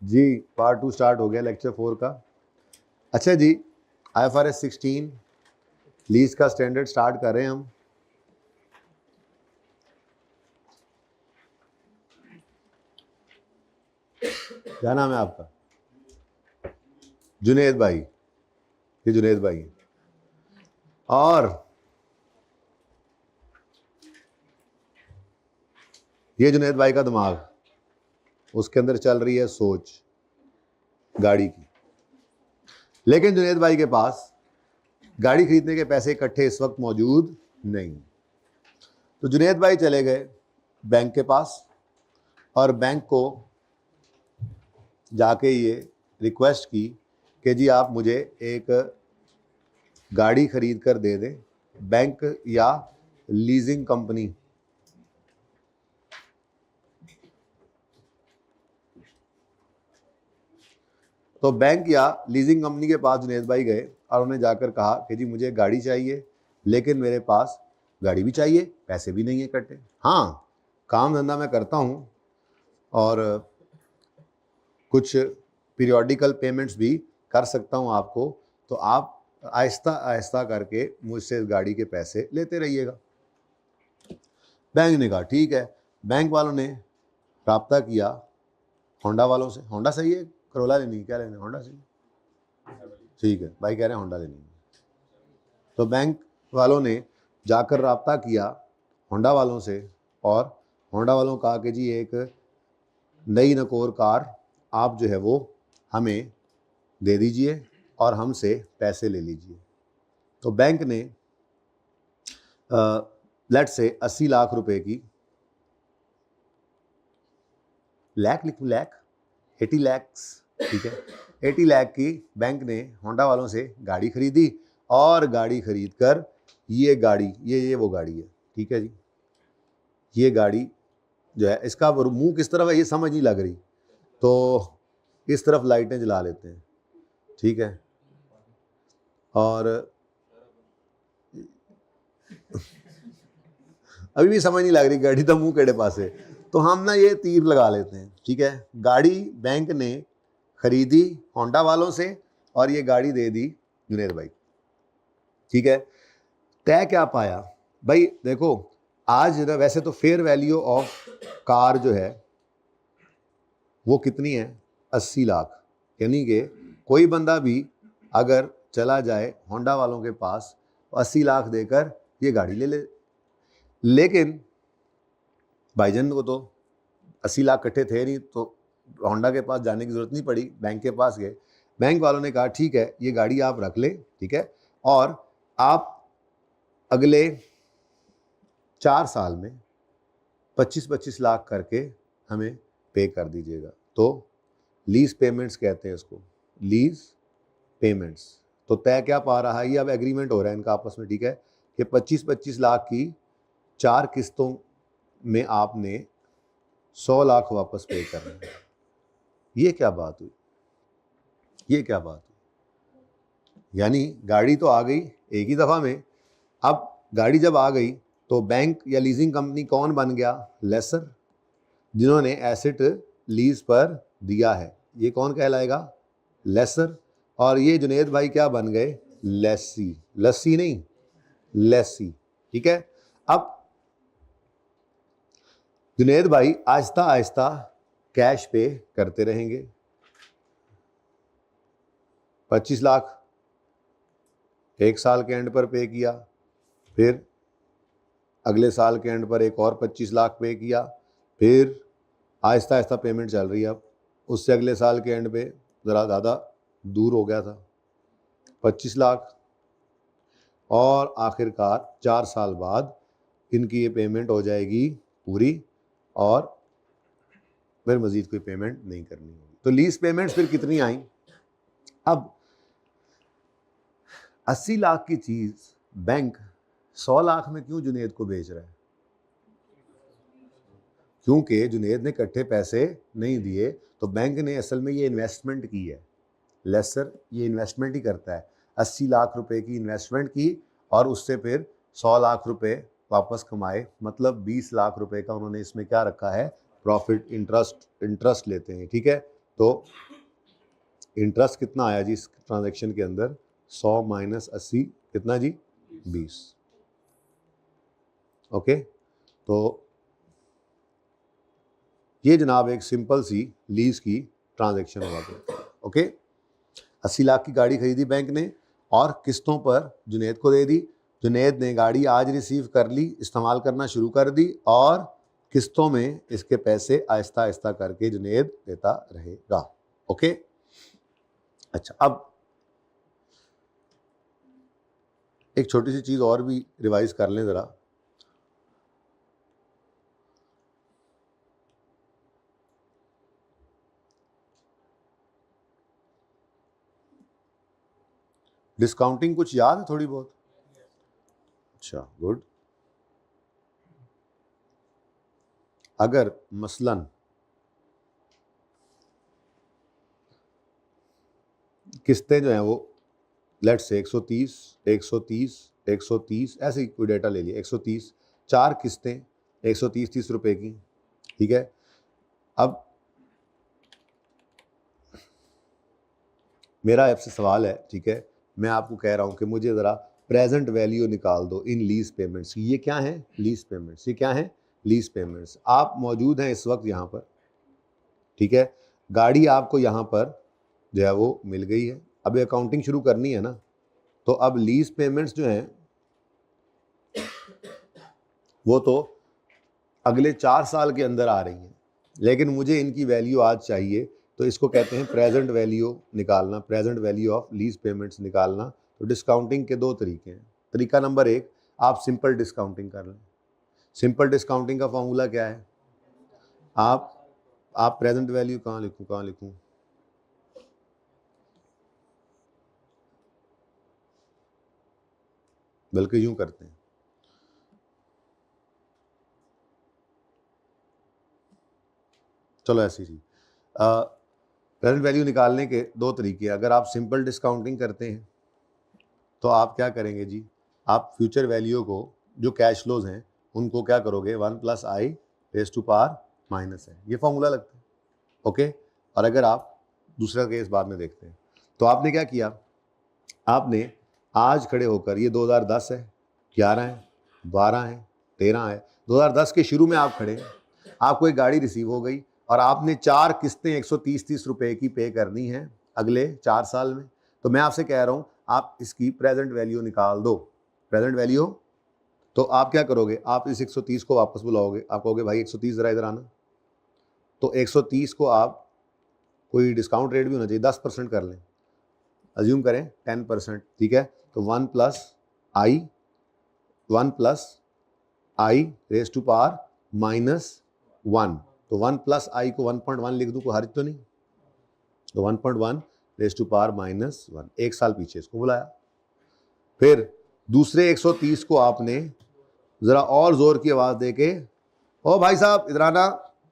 जी part 2 start हो गया lecture 4 का। अच्छा जी, IFRS 16 लीज का स्टैंडर्ड स्टार्ट कर रहे हैं हम। क्या नाम है आपका? जुनेद भाई। ये जुनेद भाई है। और ये जुनेद भाई का दिमाग, उसके अंदर चल रही है सोच गाड़ी की। लेकिन जुनेद भाई के पास गाड़ी खरीदने के पैसे इकट्ठे इस वक्त मौजूद नहीं। तो जुनेद भाई चले गए बैंक के पास और बैंक को जाके ये रिक्वेस्ट की कि जी आप मुझे एक गाड़ी खरीद कर दे दें, बैंक या लीजिंग कंपनी। तो बैंक या लीजिंग कंपनी के पास जुनेद भाई गए और उन्हें जाकर कहा कि जी मुझे गाड़ी चाहिए, लेकिन मेरे पास गाड़ी भी चाहिए, पैसे भी नहीं है इकट्ठे। हाँ, काम धंधा मैं करता हूँ और कुछ पीरियोडिकल पेमेंट्स भी कर सकता हूँ आपको, तो आप आहिस्ता आहिस्ता करके मुझसे इस गाड़ी के पैसे लेते रहिएगा। बैंक ने कहा ठीक है। बैंक वालों ने राब्ता किया होंडा वालों से। होंडा सही है, करोला लेनी है, क्या लेना है? होंडा सही, ठीक है भाई कह रहे हैं होंडा लेनी है। तो बैंक वालों ने जाकर राब्ता किया होंडा वालों से और होंडा वालों कहा कि जी एक नई नकोर कार आप जो है वो हमें दे दीजिए और हमसे पैसे ले लीजिए। तो बैंक ने लेट से 80 लाख रुपए की, लाख लिखूं, लाख 80 लैक्स, ठीक है, 80 लाख की बैंक ने होंडा वालों से गाड़ी खरीदी और गाड़ी खरीद कर ये गाड़ी, ये वो गाड़ी है, ठीक है जी। ये गाड़ी जो है, इसका मुंह किस तरफ है ये समझ नहीं लग रही, तो इस तरफ लाइटें जला लेते हैं, ठीक है। और अभी भी समझ नहीं लग रही गाड़ी तो मुंह केड़े पास है, तो हम ना ये तीर लगा लेते हैं, ठीक है। गाड़ी बैंक ने खरीदी होंडा वालों से और ये गाड़ी दे दी जुनेद भाई, ठीक है। तय क्या पाया भाई? देखो आज ना वैसे तो फेयर वैल्यू ऑफ कार जो है वो कितनी है? 80 लाख। यानी कि कोई बंदा भी अगर चला जाए होंडा वालों के पास 80 लाख देकर ये गाड़ी ले ले। लेकिन भाईजान को तो 80 लाख इकट्ठे थे नहीं, तो होंडा के पास जाने की जरूरत नहीं पड़ी, बैंक के पास गए। बैंक वालों ने कहा ठीक है ये गाड़ी आप रख ले, ठीक है, और आप अगले 4 साल में 25-25 लाख करके हमें पे कर दीजिएगा। तो लीज पेमेंट्स कहते हैं इसको, लीज पेमेंट्स। तो तय क्या पा रहा है, ये अब एग्रीमेंट हो रहा है इनका आपस में, ठीक है, कि 25-25 लाख की 4 किस्तों में आपने 100 लाख वापस पे करना है। ये क्या बात हुई? ये क्या बात हुई? यानी गाड़ी तो आ गई एक ही दफ़ा में। अब गाड़ी जब आ गई तो बैंक या लीजिंग कंपनी कौन बन गया? लेसर, जिन्होंने एसेट लीज पर दिया है, ये कौन कहलाएगा? लेसर। और ये जुनेद भाई क्या बन गए? लेसी। लस्सी नहीं, लेसी, ठीक है। अब जुनेद भाई आहिस्ता आहिस्ता कैश पे करते रहेंगे। 25 लाख एक साल के एंड पर पे किया, फिर अगले साल के एंड पर एक और 25 लाख पे किया, फिर आहिस्ता आहिस्ता पेमेंट चल रही है। अब उससे अगले साल के एंड पे ज़रा ज़्यादा दूर हो गया था, 25 लाख, और आखिरकार 4 साल बाद इनकी ये पेमेंट हो जाएगी पूरी और फिर मज़ीद कोई पेमेंट नहीं करनी होगी। तो लीज पेमेंट्स फिर कितनी आई? अब 80 लाख की चीज़ बैंक 100 लाख में क्यों जुनेद को बेच रहा है? क्योंकि जुनेद ने इकट्ठे पैसे नहीं दिए, तो बैंक ने असल में ये इन्वेस्टमेंट की है। लेसर ये इन्वेस्टमेंट ही करता है, 80 लाख रुपए की इन्वेस्टमेंट की और उससे फिर 100 लाख रुपए वापस कमाए, मतलब 20 लाख रुपए का उन्होंने इसमें क्या रखा है? प्रॉफिट, इंटरेस्ट लेते हैं, ठीक है। तो इंटरेस्ट कितना आया जी इस ट्रांजैक्शन के अंदर, 100 माइनस 80 कितना जी, 20। ओके, तो ये जनाब एक सिंपल सी लीज की ट्रांजैक्शन हुआ करती है। ओके, 80 लाख की गाड़ी खरीदी बैंक ने और किस्तों पर जुनैद को दे दी। जुनैद ने गाड़ी आज रिसीव कर ली, इस्तेमाल करना शुरू कर दी और किस्तों में इसके पैसे आहिस्ता आहिस्ता करके जुनैद देता रहेगा। ओके, अच्छा, अब एक छोटी सी चीज़ और भी रिवाइज कर लें ज़रा। डिस्काउंटिंग कुछ याद है थोड़ी बहुत? अच्छा, गुड। अगर मसलन किस्तें जो हैं वो लेट से 130 130 130 ऐसे ही कोई डेटा ले लिया, 130, 4 किस्तें 130 रुपए की, ठीक है। अब मेरा आपसे सवाल है, ठीक है, मैं आपको कह रहा हूं कि मुझे ज़रा प्रेजेंट वैल्यू निकाल दो इन लीज पेमेंट्स। ये क्या है? Lease payments. ये क्या है? Lease payments. आप मौजूद हैं इस वक्त यहाँ पर, ठीक है, गाड़ी आपको यहाँ पर जो है वो मिल गई है, अब अकाउंटिंग शुरू करनी है ना, तो अब लीज पेमेंट्स जो हैं वो तो अगले 4 साल के अंदर आ रही हैं, लेकिन मुझे इनकी वैल्यू आज चाहिए, तो इसको कहते हैं प्रेजेंट वैल्यू निकालना, present value of lease payments निकालना। तो डिस्काउंटिंग के 2 तरीके हैं। तरीका नंबर 1, आप सिंपल डिस्काउंटिंग कर लें। सिंपल डिस्काउंटिंग का फॉर्मूला क्या है? आप प्रेजेंट वैल्यू कहाँ लिखूं? बल्कि यूं करते हैं, चलो ऐसी ही प्रेजेंट वैल्यू निकालने के 2 तरीके। अगर आप सिंपल डिस्काउंटिंग करते हैं तो आप क्या करेंगे जी, आप फ्यूचर वैल्यू को, जो कैश फ्लोज हैं उनको क्या करोगे, 1 + i raise to power minus है, ये फॉर्मूला लगता है। ओके, और अगर आप दूसरा केस बाद में देखते हैं, तो आपने क्या किया, आपने आज खड़े होकर, ये 2010 है, 11 है, 12 है, 13 है, 2010 के शुरू में आप खड़े, आपको एक गाड़ी रिसीव हो गई और आपने 4 किस्तें 130 रुपए की पे करनी है अगले 4 साल में। तो मैं आपसे कह रहा हूं, आप इसकी प्रेजेंट वैल्यू निकाल दो। प्रेजेंट वैल्यू, तो आप क्या करोगे, आप इस 130 को वापस बुलाओगे, आप कहोगे भाई 130 जरा इधर आना। तो 130 को आप, कोई डिस्काउंट रेट भी होना चाहिए, 10% कर लें, अज्यूम करें 10%, ठीक है। तो 1 + i रेज़ टू पावर -1, तो 1 + i को 1.1 लिख दूं, कोई हर्ज तो नहीं। तो 1.1 रेज़ टू पावर -1, 1 साल पीछे इसको बुलाया। फिर दूसरे 130 को आपने जरा और जोर की आवाज देके, ओ भाई साहब इधर आना,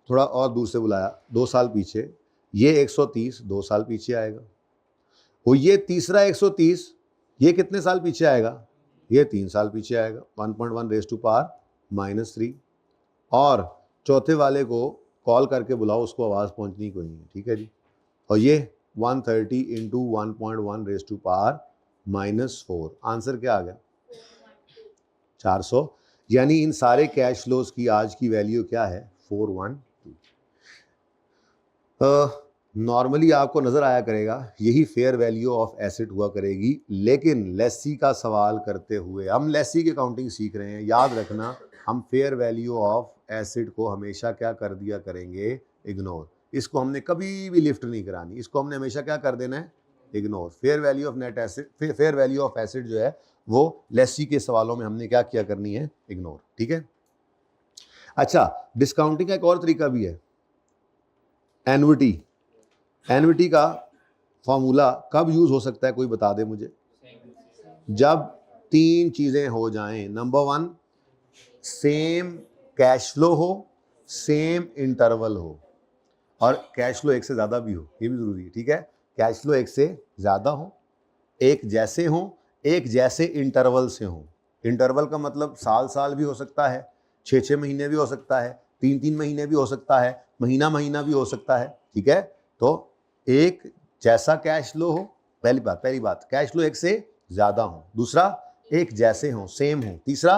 थोड़ा और दूर से बुलाया, 2 साल पीछे। ये 130 2 साल पीछे आएगा। वो ये तीसरा 130, ये कितने साल पीछे आएगा? ये 3 साल पीछे आएगा, 1.1 रेज़ टू पावर -3। और चौथे वाले को कॉल करके बुलाओ, उसको आवाज़ पहुंचनी कोई नहीं है, ठीक है जी। और ये 130 × 1.1 रेज़ टू पावर -4, आंसर क्या आ गया? 400। यानी इन सारे कैश फ्लोज की आज की वैल्यू क्या है? 412। नॉर्मली आपको नजर आया करेगा यही फेयर वैल्यू ऑफ एसेट हुआ करेगी, लेकिन लेसी का सवाल करते हुए, हम लेसी की अकाउंटिंग सीख रहे हैं, याद रखना हम फेयर वैल्यू ऑफ एसेट को हमेशा क्या कर दिया करेंगे? इग्नोर। इसको हमने कभी भी लिफ्ट नहीं करानी, इसको हमने हमेशा क्या कर देना है? Ignore. Fair value of net asset, fair value of asset जो है वो लेसी के सवालों में हमने क्या किया करनी है? इग्नोर, ठीक है। अच्छा, डिस्काउंटिंग का एक और तरीका भी है, एन्युटी। एन्युटी का फॉर्मूला कब यूज हो सकता है, कोई बता दे मुझे? जब 3 चीजें हो जाएं। नंबर 1, सेम कैश फ्लो हो, सेम इंटरवल हो, और कैश फ्लो एक से ज्यादा भी हो, ये भी जरूरी है, ठीक है। कैश फ्लो एक से ज्यादा हो, एक जैसे हो, एक जैसे इंटरवल से हो। इंटरवल का मतलब साल भी हो सकता है, 6 महीने भी हो सकता है, 3 महीने भी हो सकता है, महीना भी हो सकता है, ठीक है। तो एक जैसा कैश फ्लो हो, पहली बात कैश फ्लो एक से ज्यादा हो, दूसरा एक जैसे हो, सेम हो, तीसरा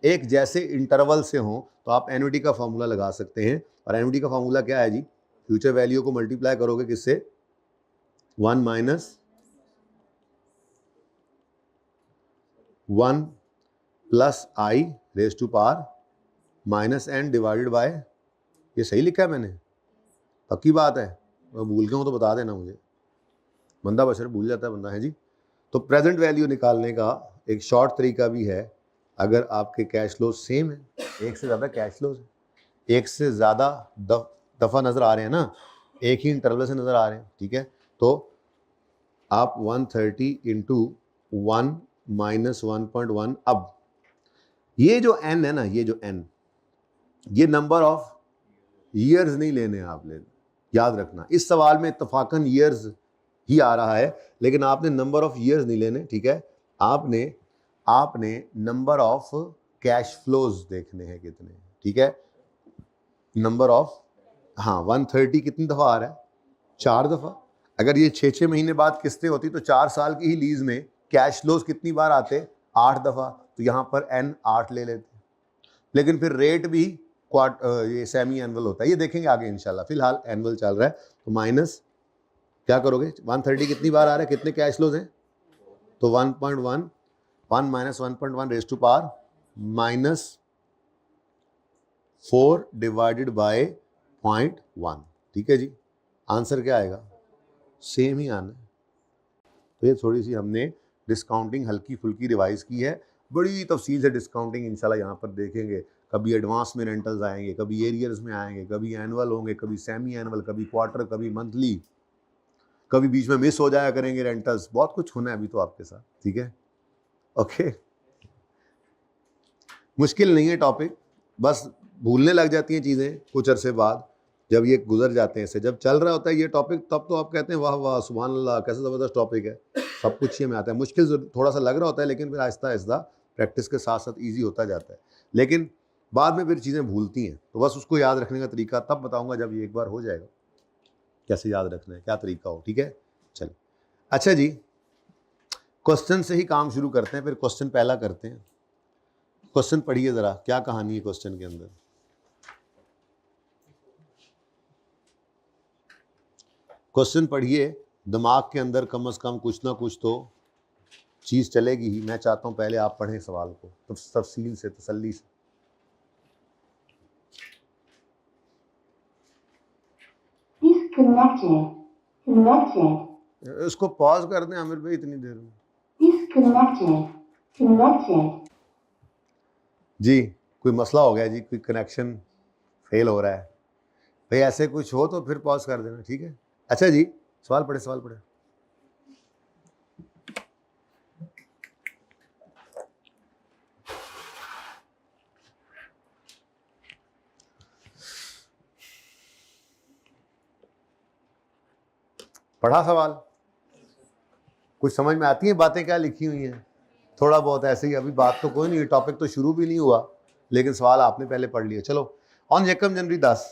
एक जैसे इंटरवल से हो। तो आप एन्युटी का फॉर्मूला लगा सकते हैं, और एन्युटी का फॉर्मूला क्या है जी, फ्यूचर वैल्यू को मल्टीप्लाई करोगे किससे, 1 minus 1 plus i raise to power minus n divided by, ये सही लिखा है मैंने, पक्की बात है, मैं भूल गया हूँ तो बता देना मुझे, बंदा बशर भूल जाता है बंदा, है जी। तो प्रेजेंट वैल्यू निकालने का एक शॉर्ट तरीका भी है, अगर आपके कैश फ्लो सेम है, एक से ज़्यादा कैश फ्लो है, एक से ज़्यादा दफ़ा नज़र आ रहे हैं ना, एक ही इंटरवल से नज़र आ रहे हैं, ठीक है, तो आप 130 इंटू 1 माइनस 1.1, अब ये जो n है ना, ये जो n, ये नंबर ऑफ ईयर्स नहीं लेने आप, ले याद रखना, इस सवाल में इत्तफाकन ईयर्स ही आ रहा है, लेकिन आपने नंबर ऑफ ईयर्स नहीं लेने, ठीक है, आपने नंबर ऑफ कैश फ्लोज देखने हैं कितने, ठीक है, नंबर ऑफ, हाँ 130 कितनी दफा आ रहा है, 4 दफा। अगर ये 6-6 महीने बाद किस्तें होती तो 4 साल की ही लीज में कैश फ्लोज कितनी बार आते, 8 दफा, तो यहाँ पर n 8 ले लेते, लेकिन फिर रेट भी ये सेमी एनुअल होता है, ये देखेंगे आगे इंशाल्लाह, फिलहाल एनुअल चल रहा है। तो माइनस क्या करोगे, 130 कितनी बार आ रहा है, कितने कैश फ्लोज हैं, तो 1.1, 1 minus 1.1 raise to power minus 4 divided by 0.1, ठीक है जी, आंसर क्या आएगा, सेम ही आना है। तो ये थोड़ी सी हमने डिस्काउंटिंग हल्की फुल्की रिवाइज की है, बड़ी तफसील से डिस्काउंटिंग इंशाल्लाह यहाँ पर देखेंगे, कभी एडवांस में रेंटल्स आएंगे, कभी एरियर्स में आएंगे, कभी एनुअल होंगे, कभी सेमी एनुअल, कभी क्वार्टर, कभी मंथली, कभी बीच में मिस हो जाया करेंगे रेंटल्स, बहुत कुछ होना है अभी तो आपके साथ, ठीक है, ओके। मुश्किल नहीं है टॉपिक, बस भूलने लग जाती हैं चीज़ें कुछ अरसे बाद, जब ये गुजर जाते हैं से, जब चल रहा होता है ये टॉपिक तब तो आप कहते हैं वाह वाह सुभान अल्लाह कैसा ज़बरदस्त टॉपिक है, सब कुछ ही में आता है, मुश्किल थोड़ा सा लग रहा होता है, लेकिन फिर आहिस्ता आहिस्ता प्रैक्टिस के साथ साथ ईजी होता जाता है, लेकिन बाद में फिर चीज़ें भूलती हैं, तो बस उसको याद रखने का तरीका तब बताऊँगा जब ये एक बार हो जाएगा, कैसे याद रखना है, क्या तरीका हो, ठीक है। चलिए अच्छा जी, क्वेश्चन से ही काम शुरू करते हैं, फिर क्वेश्चन पहला करते हैं। क्वेश्चन पढ़िए ज़रा, क्या कहानी है क्वेश्चन के अंदर, क्वेश्चन पढ़िए, दिमाग के अंदर कम से कम कुछ ना कुछ तो चीज़ चलेगी ही। मैं चाहता हूं पहले आप पढ़ें सवाल को तफसील से, तसल्ली से। इसको पॉज कर दें आमिर भाई इतनी देर में। जी कोई मसला हो गया जी, कोई कनेक्शन फेल हो रहा है भाई, ऐसे कुछ हो तो फिर पॉज कर देना, ठीक है। अच्छा जी सवाल पढ़े, सवाल पढ़े। पढ़ा सवाल, कुछ समझ में आती है बातें क्या लिखी हुई हैं, थोड़ा बहुत ऐसे ही, अभी बात तो कोई नहीं, टॉपिक तो शुरू भी नहीं हुआ, लेकिन सवाल आपने पहले पढ़ लिया। चलो, ऑन यकम जनवरी 10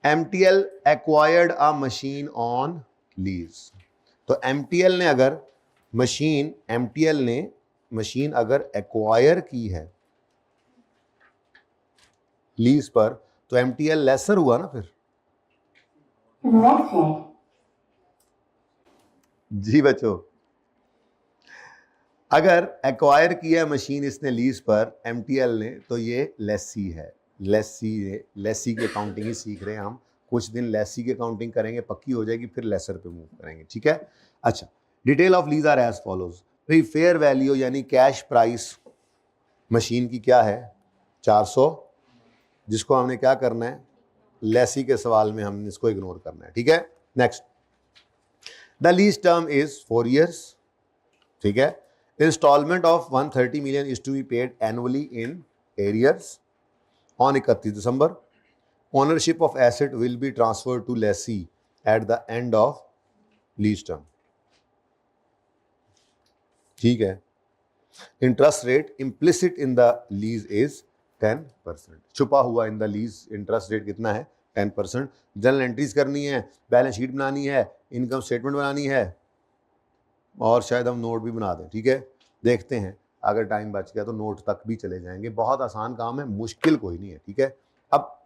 MTL acquired a machine on lease. तो MTL ने अगर मशीन अगर एक्वायर की है लीज पर, तो MTL लेसर हुआ ना फिर। जी बच्चों, अगर एक्वायर किया मशीन इसने लीज पर MTL ने, तो ये लेसी है। लेसी की अकाउंटिंग ही सीख रहे हैं हम, कुछ दिन लेसी की अकाउंटिंग करेंगे, पक्की हो जाएगी, फिर लेसर पे मूव करेंगे, ठीक है। अच्छा, detail of lease are as follows. भाई फेयर वैल्यू यानी कैश प्राइस मशीन की क्या है, 400, जिसको हमने क्या करना है, लेसी के सवाल में हमने इसको इग्नोर करना है, ठीक है। Next, the lease term is 4 years, ठीक है। Installment of 130 million is to be paid annually in arrears on 31 December. Ownership of asset will be transferred to lessee at the end of lease term, ठीक है। Interest rate implicit in the lease is 10%, छुपा हुआ in the lease interest rate कितना है, 10%। General entries करनी है, balance sheet बनानी है, इनकम स्टेटमेंट बनानी है और शायद हम नोट भी बना दें। ठीक है, देखते हैं अगर टाइम बच गया तो नोट तक भी चले जाएंगे। बहुत आसान काम है, मुश्किल कोई नहीं है। ठीक है, अब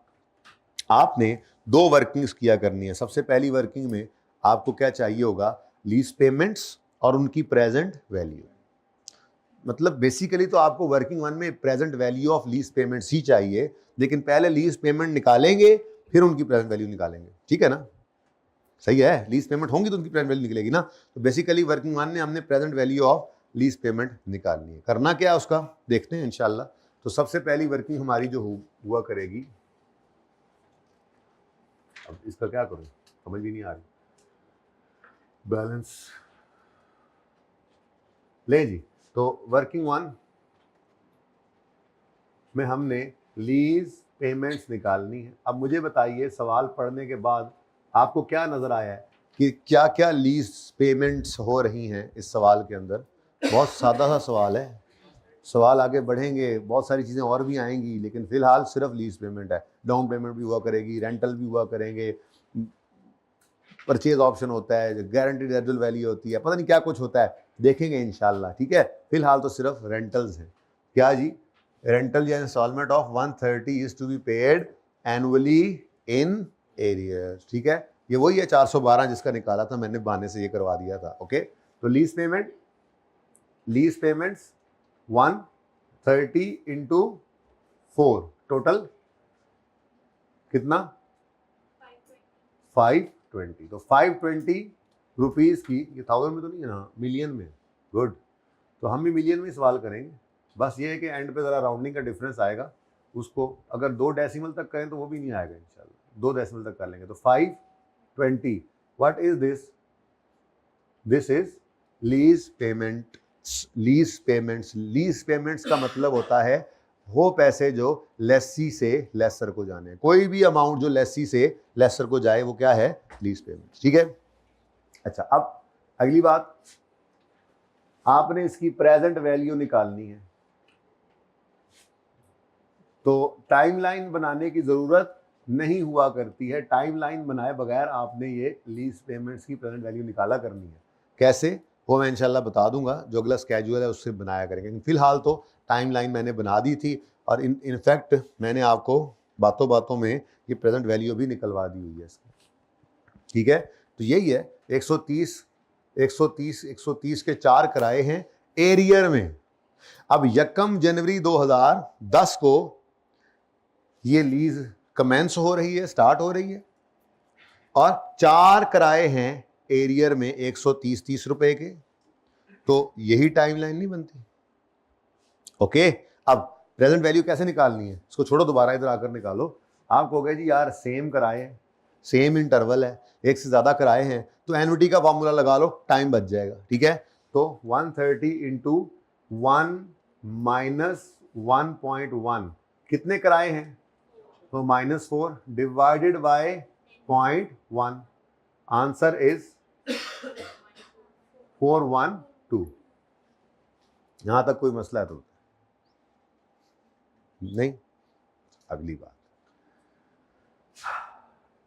आपने 2 वर्किंग्स किया करनी है। सबसे पहली वर्किंग में आपको क्या चाहिए होगा, लीज पेमेंट्स और उनकी प्रेजेंट वैल्यू। मतलब बेसिकली तो आपको वर्किंग 1 में present value of lease payments ही चाहिए, लेकिन पहले लीज पेमेंट निकालेंगे फिर उनकी प्रेजेंट वैल्यू निकालेंगे। ठीक है ना, सही है, लीज पेमेंट होंगी तो उनकी प्रेजेंट वैल्यू निकलेगी ना। तो बेसिकली वर्किंग 1 में हमने present value of lease payment निकालनी है। करना क्या है उसका देखते हैं इंशाल्लाह। तो सबसे पहली वर्किंग हमारी जो हुआ करेगी, अब इसका क्या करूं समझ भी नहीं आ रही। बैलेंस ले जी, तो वर्किंग 1 में हमने लीज पेमेंट्स निकालनी है। अब मुझे बताइए सवाल पढ़ने के बाद आपको क्या नजर आया है कि क्या क्या लीज पेमेंट्स हो रही हैं इस सवाल के अंदर। बहुत सादा सा सवाल है, सवाल आगे बढ़ेंगे बहुत सारी चीज़ें और भी आएंगी, लेकिन फिलहाल सिर्फ लीज पेमेंट है। डाउन पेमेंट भी हुआ करेगी, रेंटल भी हुआ करेंगे, परचेज ऑप्शन होता है, गारंटीड रेजिडुअल वैल्यू होती है, पता नहीं क्या कुछ होता है, देखेंगे इंशाल्लाह। ठीक है, फिलहाल तो सिर्फ रेंटल्स हैं। क्या जी, रेंटल या installment of 130 is to be paid annually in arrears. ठीक है, ये वही है 412 जिसका निकाला था मैंने, बहाने से ये करवा दिया था। ओके, तो लीज पेमेंट्स 130 इंटू 4 टोटल कितना 520। तो 520 रुपीज़ की, ये 1000 में तो नहीं है ना, मिलियन में। गुड, तो हम भी मिलियन में सवाल करेंगे। बस ये है कि एंड पे ज़रा राउंडिंग का डिफरेंस आएगा, उसको अगर 2 डेसिमल तक करें तो वो भी नहीं आएगा इंशाल्लाह, 2 डेसिमल तक कर लेंगे। तो 520, what is this, this is lease payment. Lease payments का मतलब होता है वो पैसे जो लेसी से लेसर को जाने, कोई भी अमाउंट जो लेसी से लेसर को जाए वो क्या है, लीज पेमेंट। ठीक है, अच्छा अब अगली बात, आपने इसकी प्रेजेंट वैल्यू निकालनी है। तो टाइमलाइन बनाने की जरूरत नहीं हुआ करती है, टाइमलाइन बनाए बगैर आपने ये लीज पेमेंट्स की प्रेजेंट वैल्यू निकाला करनी है। कैसे, वो मैं इंशाल्लाह बता दूंगा, जो अगला स्केड्यूल है उससे बनाया करेंगे। फिलहाल तो टाइमलाइन मैंने बना दी थी और इनफैक्ट मैंने आपको बातों बातों में ये प्रेजेंट वैल्यू भी निकलवा दी हुई है इसकी। ठीक है, तो यही है 130 के 4 कराए हैं एरियर में। अब 1 जनवरी 2010 को ये लीज कमेंस हो रही है, स्टार्ट हो रही है, और 4 कराए हैं एरियर में 130 रुपए के। तो यही टाइमलाइन नहीं बनती। ओके, अब प्रेजेंट वैल्यू कैसे निकालनी है, इसको छोड़ो, दोबारा इधर आकर निकालो। आप कहोगे जी यार सेम कराए हैं, सेम इंटरवल है, एक से ज्यादा कराए हैं, तो एनुटी का फॉर्मूला लगा लो, टाइम बच जाएगा। ठीक है, तो 130 इंटू 1 माइनस 1.1 कितने कराए हैं, तो -4 डिवाइडेड बाय 0.1, आंसर इज 412। यहां तक कोई मसला है तो नहीं। अगली बात,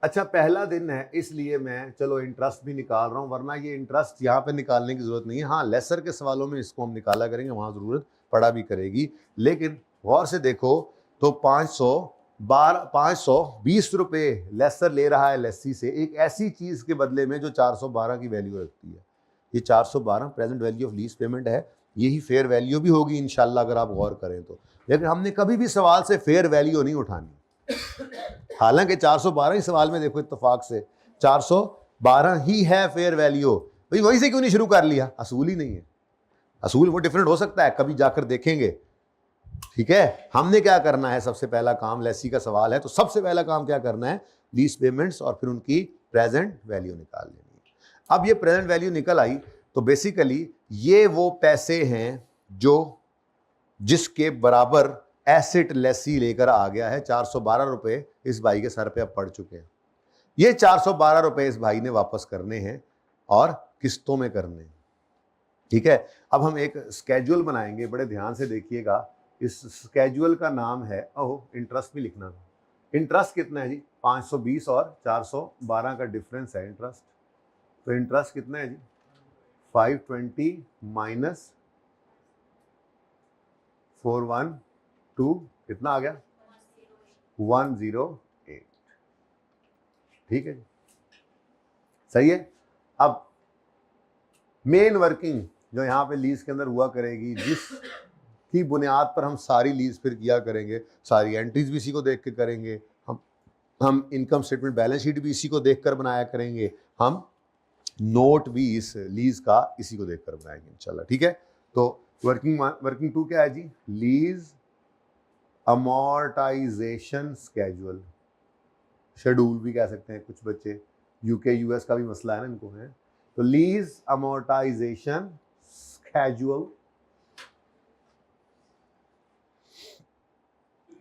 अच्छा पहला दिन है इसलिए मैं चलो इंटरेस्ट भी निकाल रहा हूं, वरना ये इंटरेस्ट यहाँ पे निकालने की जरूरत नहीं है। हाँ, लेसर के सवालों में इसको हम निकाला करेंगे, वहां जरूरत पड़ा भी करेगी, लेकिन गौर से देखो तो 520 रुपए लेसर ले रहा है लेसी से, एक ऐसी चीज के बदले में जो 412 की वैल्यू रखती है। ये 412 present value of lease payment है, यही फेयर वैल्यू भी होगी इंशाल्लाह अगर आप गौर करें तो। लेकिन हमने कभी भी सवाल से फेयर वैल्यू नहीं उठानी, हालांकि 412 ही सवाल में देखो इत्तेफाक से 412 ही है फेयर वैल्यू। भाई वहीं से क्यों नहीं शुरू कर लिया, असूल ही नहीं है। असूल वो डिफरेंट हो सकता है, कभी जाकर देखेंगे। ठीक है, हमने क्या करना है, सबसे पहला काम, लेसी का सवाल है तो सबसे पहला काम क्या करना है, लीज पेमेंट्स और फिर उनकी प्रेजेंट वैल्यू निकाल लेनी है। अब ये प्रेजेंट वैल्यू निकल आई तो बेसिकली ये वो पैसे हैं जो जिसके बराबर एसेट लेसी लेकर आ गया है। 412 रुपए इस भाई के सर पे अब पड़ चुके हैं। ये 412 रुपए इस भाई ने वापस करने हैं और किस्तों में करने हैं। ठीक है, अब हम एक स्केड्यूल बनाएंगे, बड़े ध्यान से देखिएगा। इस स्केड्यूल का नाम है, ओह इंटरेस्ट भी लिखना था, इंटरेस्ट कितना है जी? 520 और 412 का डिफरेंस है इंटरेस्ट। तो इंटरेस्ट कितना है जी? 520 माइनस 412 कितना आ गया? 108। ठीक है जी, सही है। अब मेन वर्किंग जो यहाँ पे लीज के अंदर हुआ करेगी, जिसकी बुनियाद पर हम सारी लीज फिर किया करेंगे, सारी एंट्रीज भी इसी को देख के करेंगे, हम इनकम स्टेटमेंट बैलेंस शीट भी इसी को देखकर बनाया करेंगे, हम नोट भी इस लीज का इसी को देखकर बनाएंगे इंशाल्लाह। ठीक है, तो वर्किंग टू क्या है जी? लीज अमोर्टाइजेशन स्केड्यूल, शेड्यूल भी कह सकते हैं कुछ बच्चे, यूके यूएस का भी मसला है ना इनको, है। तो लीज अमोर्टाइजेशन स्केड्यूल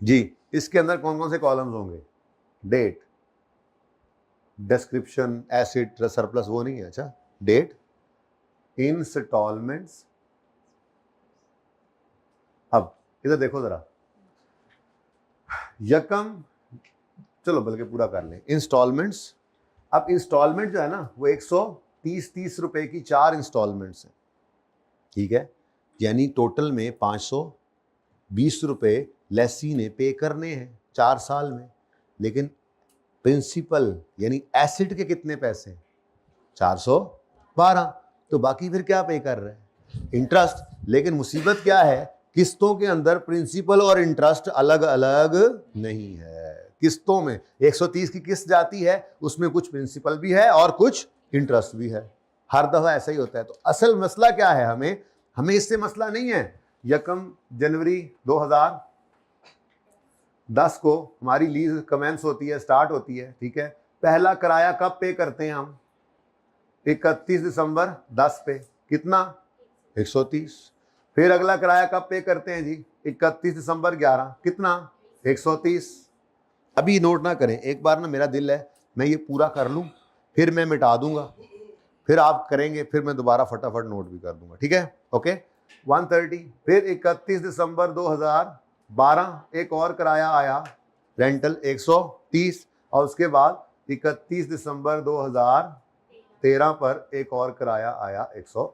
जी, इसके अंदर कौन कौन से कॉलम्स होंगे? डेट, डिस्क्रिप्शन, एसेट, सरप्लस, वो नहीं है, अच्छा, डेट, इंस्टॉलमेंट्स। अब इधर देखो जरा, यकम, चलो बल्कि पूरा कर लें, इंस्टॉलमेंट्स। अब इंस्टॉलमेंट जो है ना वो 130 रुपए की 4 इंस्टॉलमेंट्स हैं। ठीक है, यानी टोटल में 520 रुपए लेसी ने पे करने हैं 4 साल में। लेकिन प्रिंसिपल यानी एसिड के कितने पैसे? 412। तो बाकी फिर क्या पे कर रहे हैं? इंटरेस्ट। लेकिन मुसीबत क्या है, किस्तों के अंदर प्रिंसिपल और इंटरेस्ट अलग अलग नहीं है। किस्तों में 130 की किस्त जाती है, उसमें कुछ प्रिंसिपल भी है और कुछ इंटरेस्ट भी है। हर दफा ऐसा ही होता है। तो असल मसला क्या है, हमें इससे मसला नहीं है। यकम जनवरी 2010 को हमारी लीज कमेंस होती है, स्टार्ट होती है। ठीक है, पहला किराया कब पे करते हैं हम? 31 दिसंबर 10 पे, कितना? 130। फिर अगला किराया कब पे करते हैं जी? 31 दिसंबर 11, कितना? 130। अभी नोट ना करें, एक बार ना मेरा दिल है मैं ये पूरा कर लूं, फिर मैं मिटा दूंगा, फिर आप करेंगे, फिर मैं दोबारा फटाफट नोट भी कर दूंगा। ठीक है, ओके। 130, फिर 31 दिसंबर 2012 एक और किराया आया, रेंटल 130, और उसके बाद 31 दिसंबर 2013 पर एक और किराया आया 130।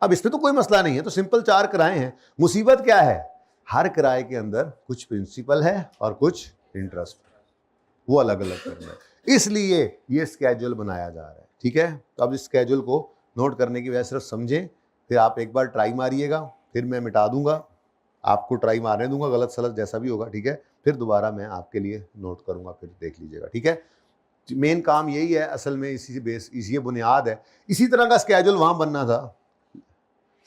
अब इसमें तो कोई मसला नहीं है, तो सिंपल 4 किराए हैं। मुसीबत क्या है, हर किराए के अंदर कुछ प्रिंसिपल है और कुछ इंटरेस्ट, वो अलग अलग करना है, इसलिए ये स्केड्यूल बनाया जा रहा है। ठीक है, तो अब इस स्केड्यूल को नोट करने की वजह सिर्फ समझें, फिर आप एक बार ट्राई मारिएगा, फिर मैं मिटा दूंगा, आपको ट्राई मारने दूंगा, गलत सलत जैसा भी होगा। ठीक है, फिर दोबारा मैं आपके लिए नोट करूंगा, फिर देख लीजिएगा। ठीक है, मेन काम यही है असल में, इसी बेस, इसी बुनियाद है। इसी तरह का स्केड्यूल वहां बनना था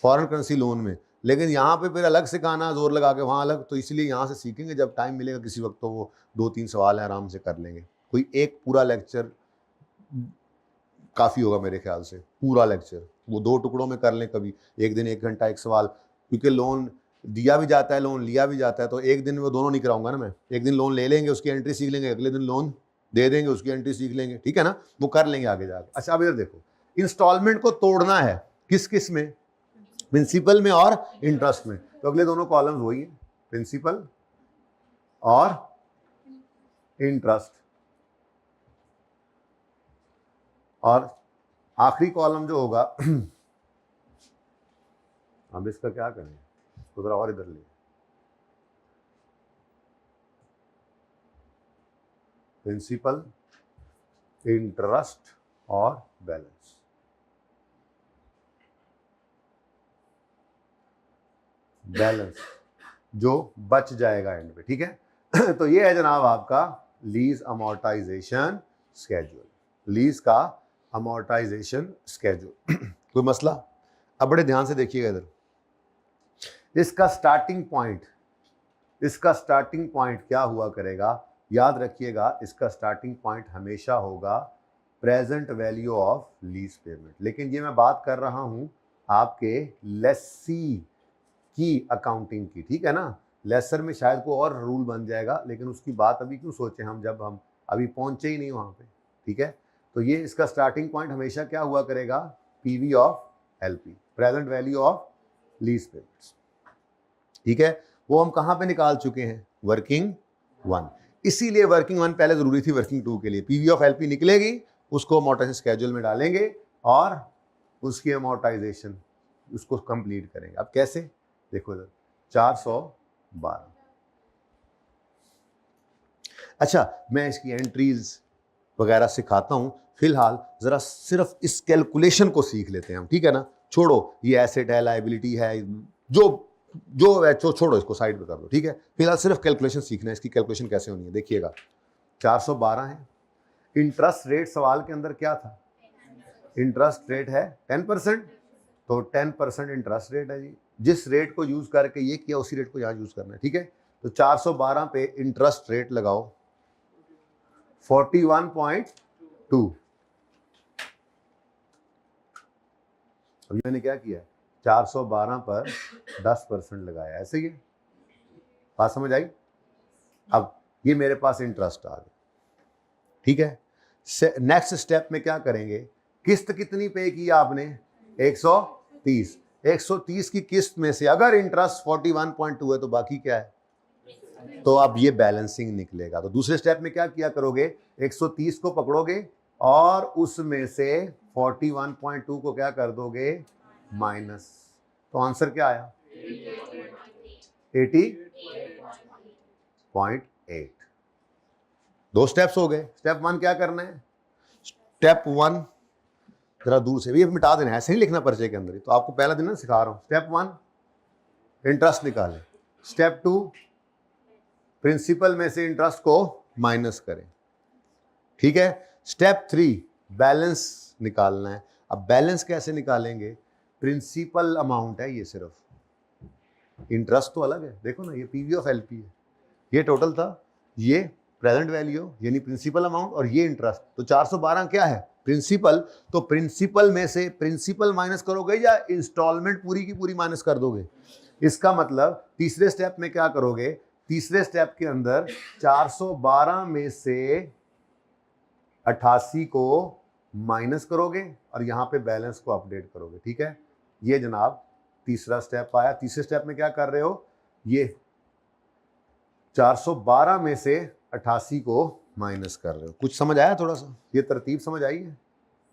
फॉरेन करेंसी लोन में, लेकिन यहाँ पे फिर अलग से गाना जोर लगा के वहाँ अलग, तो इसलिए यहाँ से सीखेंगे, जब टाइम मिलेगा किसी वक्त तो वो 2-3 सवाल है आराम से कर लेंगे। कोई एक पूरा लेक्चर काफ़ी होगा मेरे ख्याल से, पूरा लेक्चर वो 2 टुकड़ों में कर लें, कभी एक दिन 1 घंटा 1 सवाल, क्योंकि लोन दिया भी जाता है, लोन लिया भी जाता है, तो एक दिन में वो दोनों नहीं कराऊंगा ना मैं। एक दिन लोन ले लेंगे, उसकी एंट्री सीख लेंगे, अगले दिन लोन दे देंगे, उसकी एंट्री सीख लेंगे। ठीक है ना, वो कर लेंगे आगे जाके। अच्छा, अब इधर देखो, इंस्टॉलमेंट को तोड़ना है किस किस में? प्रिंसिपल में और इंटरेस्ट में। तो अगले दोनों कॉलम्स वही हैं, प्रिंसिपल और इंटरेस्ट, और आखिरी कॉलम जो होगा अब इसका क्या करें, उधर और इधर ले, प्रिंसिपल, इंटरेस्ट और बैलेंस। बैलेंस जो बच जाएगा एंड पे। ठीक है, तो ये है जनाब आपका लीज अमोर्टाइजेशन स्केड्यूल, लीज का अमोर्टाइजेशन स्केड्यूल। कोई मसला? अब बड़े ध्यान से देखिएगा इधर, इसका स्टार्टिंग पॉइंट क्या हुआ करेगा, याद रखिएगा, इसका स्टार्टिंग पॉइंट हमेशा होगा present value of lease payment. लेकिन ये मैं बात कर रहा हूं आपके लेसी की अकाउंटिंग की। ठीक है ना, लेसर में शायद को और रूल बन जाएगा, लेकिन उसकी बात अभी क्यों सोचें हम, जब हम अभी पहुंचे ही नहीं वहां पे। ठीक है, तो ये इसका स्टार्टिंग पॉइंट हमेशा क्या हुआ करेगा, PV of LP, present value of lease payments. ठीक है, वो हम कहां पे निकाल चुके हैं, वर्किंग 1। इसीलिए वर्किंग 1 पहले जरूरी थी वर्किंग 2 के लिए। पीवी ऑफ एलपी निकलेगी, उसको अमोर्टाइजेशन स्केड्यूल में डालेंगे और उसकी अमोर्टाइजेशन उसको कंप्लीट करेंगे। अब कैसे, देखो इधर 412। अच्छा, मैं इसकी एंट्रीज वगैरह सिखाता हूं, फिलहाल जरा सिर्फ इस कैलकुलेशन को सीख लेते हैं हम, ठीक है ना। छोड़ो ये एसेट है, लायबिलिटी है, जो है छोड़ो, इसको साइड में कर दो, ठीक है। फिलहाल सिर्फ कैलकुलेशन सीखना है, इसकी कैलकुलेशन कैसे होनी है। देखिएगा 412 है। इंटरेस्ट रेट सवाल के अंदर क्या था, इंटरेस्ट रेट है 10%, तो 10% इंटरेस्ट रेट है जी। जिस रेट को यूज करके ये किया उसी रेट को यहाँ यूज करना है, ठीक है। तो 412 पे इंटरेस्ट रेट लगाओ 41.2। अभी मैंने क्या किया, 412 पर 10% लगाया, ऐसे ही बात समझ आई। अब ये मेरे पास इंटरेस्ट आ गया, ठीक है। नेक्स्ट स्टेप में क्या करेंगे, किस्त कितनी पे की आपने, 130। 130 की किस्त में से अगर इंटरेस्ट 41.2 है तो बाकी क्या है, तो अब ये बैलेंसिंग निकलेगा। तो दूसरे स्टेप में क्या किया करोगे, 130 को पकड़ोगे और उसमें से 41.2 को क्या कर दोगे, माइनस। तो आंसर क्या आया, 80.8। दो स्टेप्स हो गए। स्टेप 1 क्या करना है, स्टेप 1 जरा दूर से भी मिटा देना है, ऐसे नहीं लिखना पर्चे के अंदर ही, तो आपको पहला दिन ना सिखा रहा हूं। स्टेप 1 इंटरेस्ट निकालें, स्टेप 2 प्रिंसिपल में से इंटरेस्ट को माइनस करें, ठीक है। स्टेप 3 बैलेंस निकालना है। अब बैलेंस कैसे निकालेंगे, प्रिंसिपल अमाउंट है ये, सिर्फ इंटरेस्ट तो अलग है, देखो ना, ये पीवी ऑफ एलपी है, ये टोटल था, ये प्रेजेंट वैल्यू यानी प्रिंसिपल अमाउंट, और ये इंटरेस्ट। तो 412 क्या है, प्रिंसिपल। तो प्रिंसिपल में से प्रिंसिपल माइनस करोगे या इंस्टॉलमेंट पूरी की पूरी माइनस कर दोगे। इसका मतलब तीसरे स्टेप में क्या करोगे, तीसरे स्टेप के अंदर 412 में से 88 को माइनस करोगे और यहां पे बैलेंस को अपडेट करोगे, ठीक है। ये जनाब तीसरा स्टेप आया। तीसरे स्टेप में क्या कर रहे हो, ये 412 में से 88 को माइनस कर रहे हो। कुछ समझ आया, थोड़ा सा ये तरतीब समझ आई है।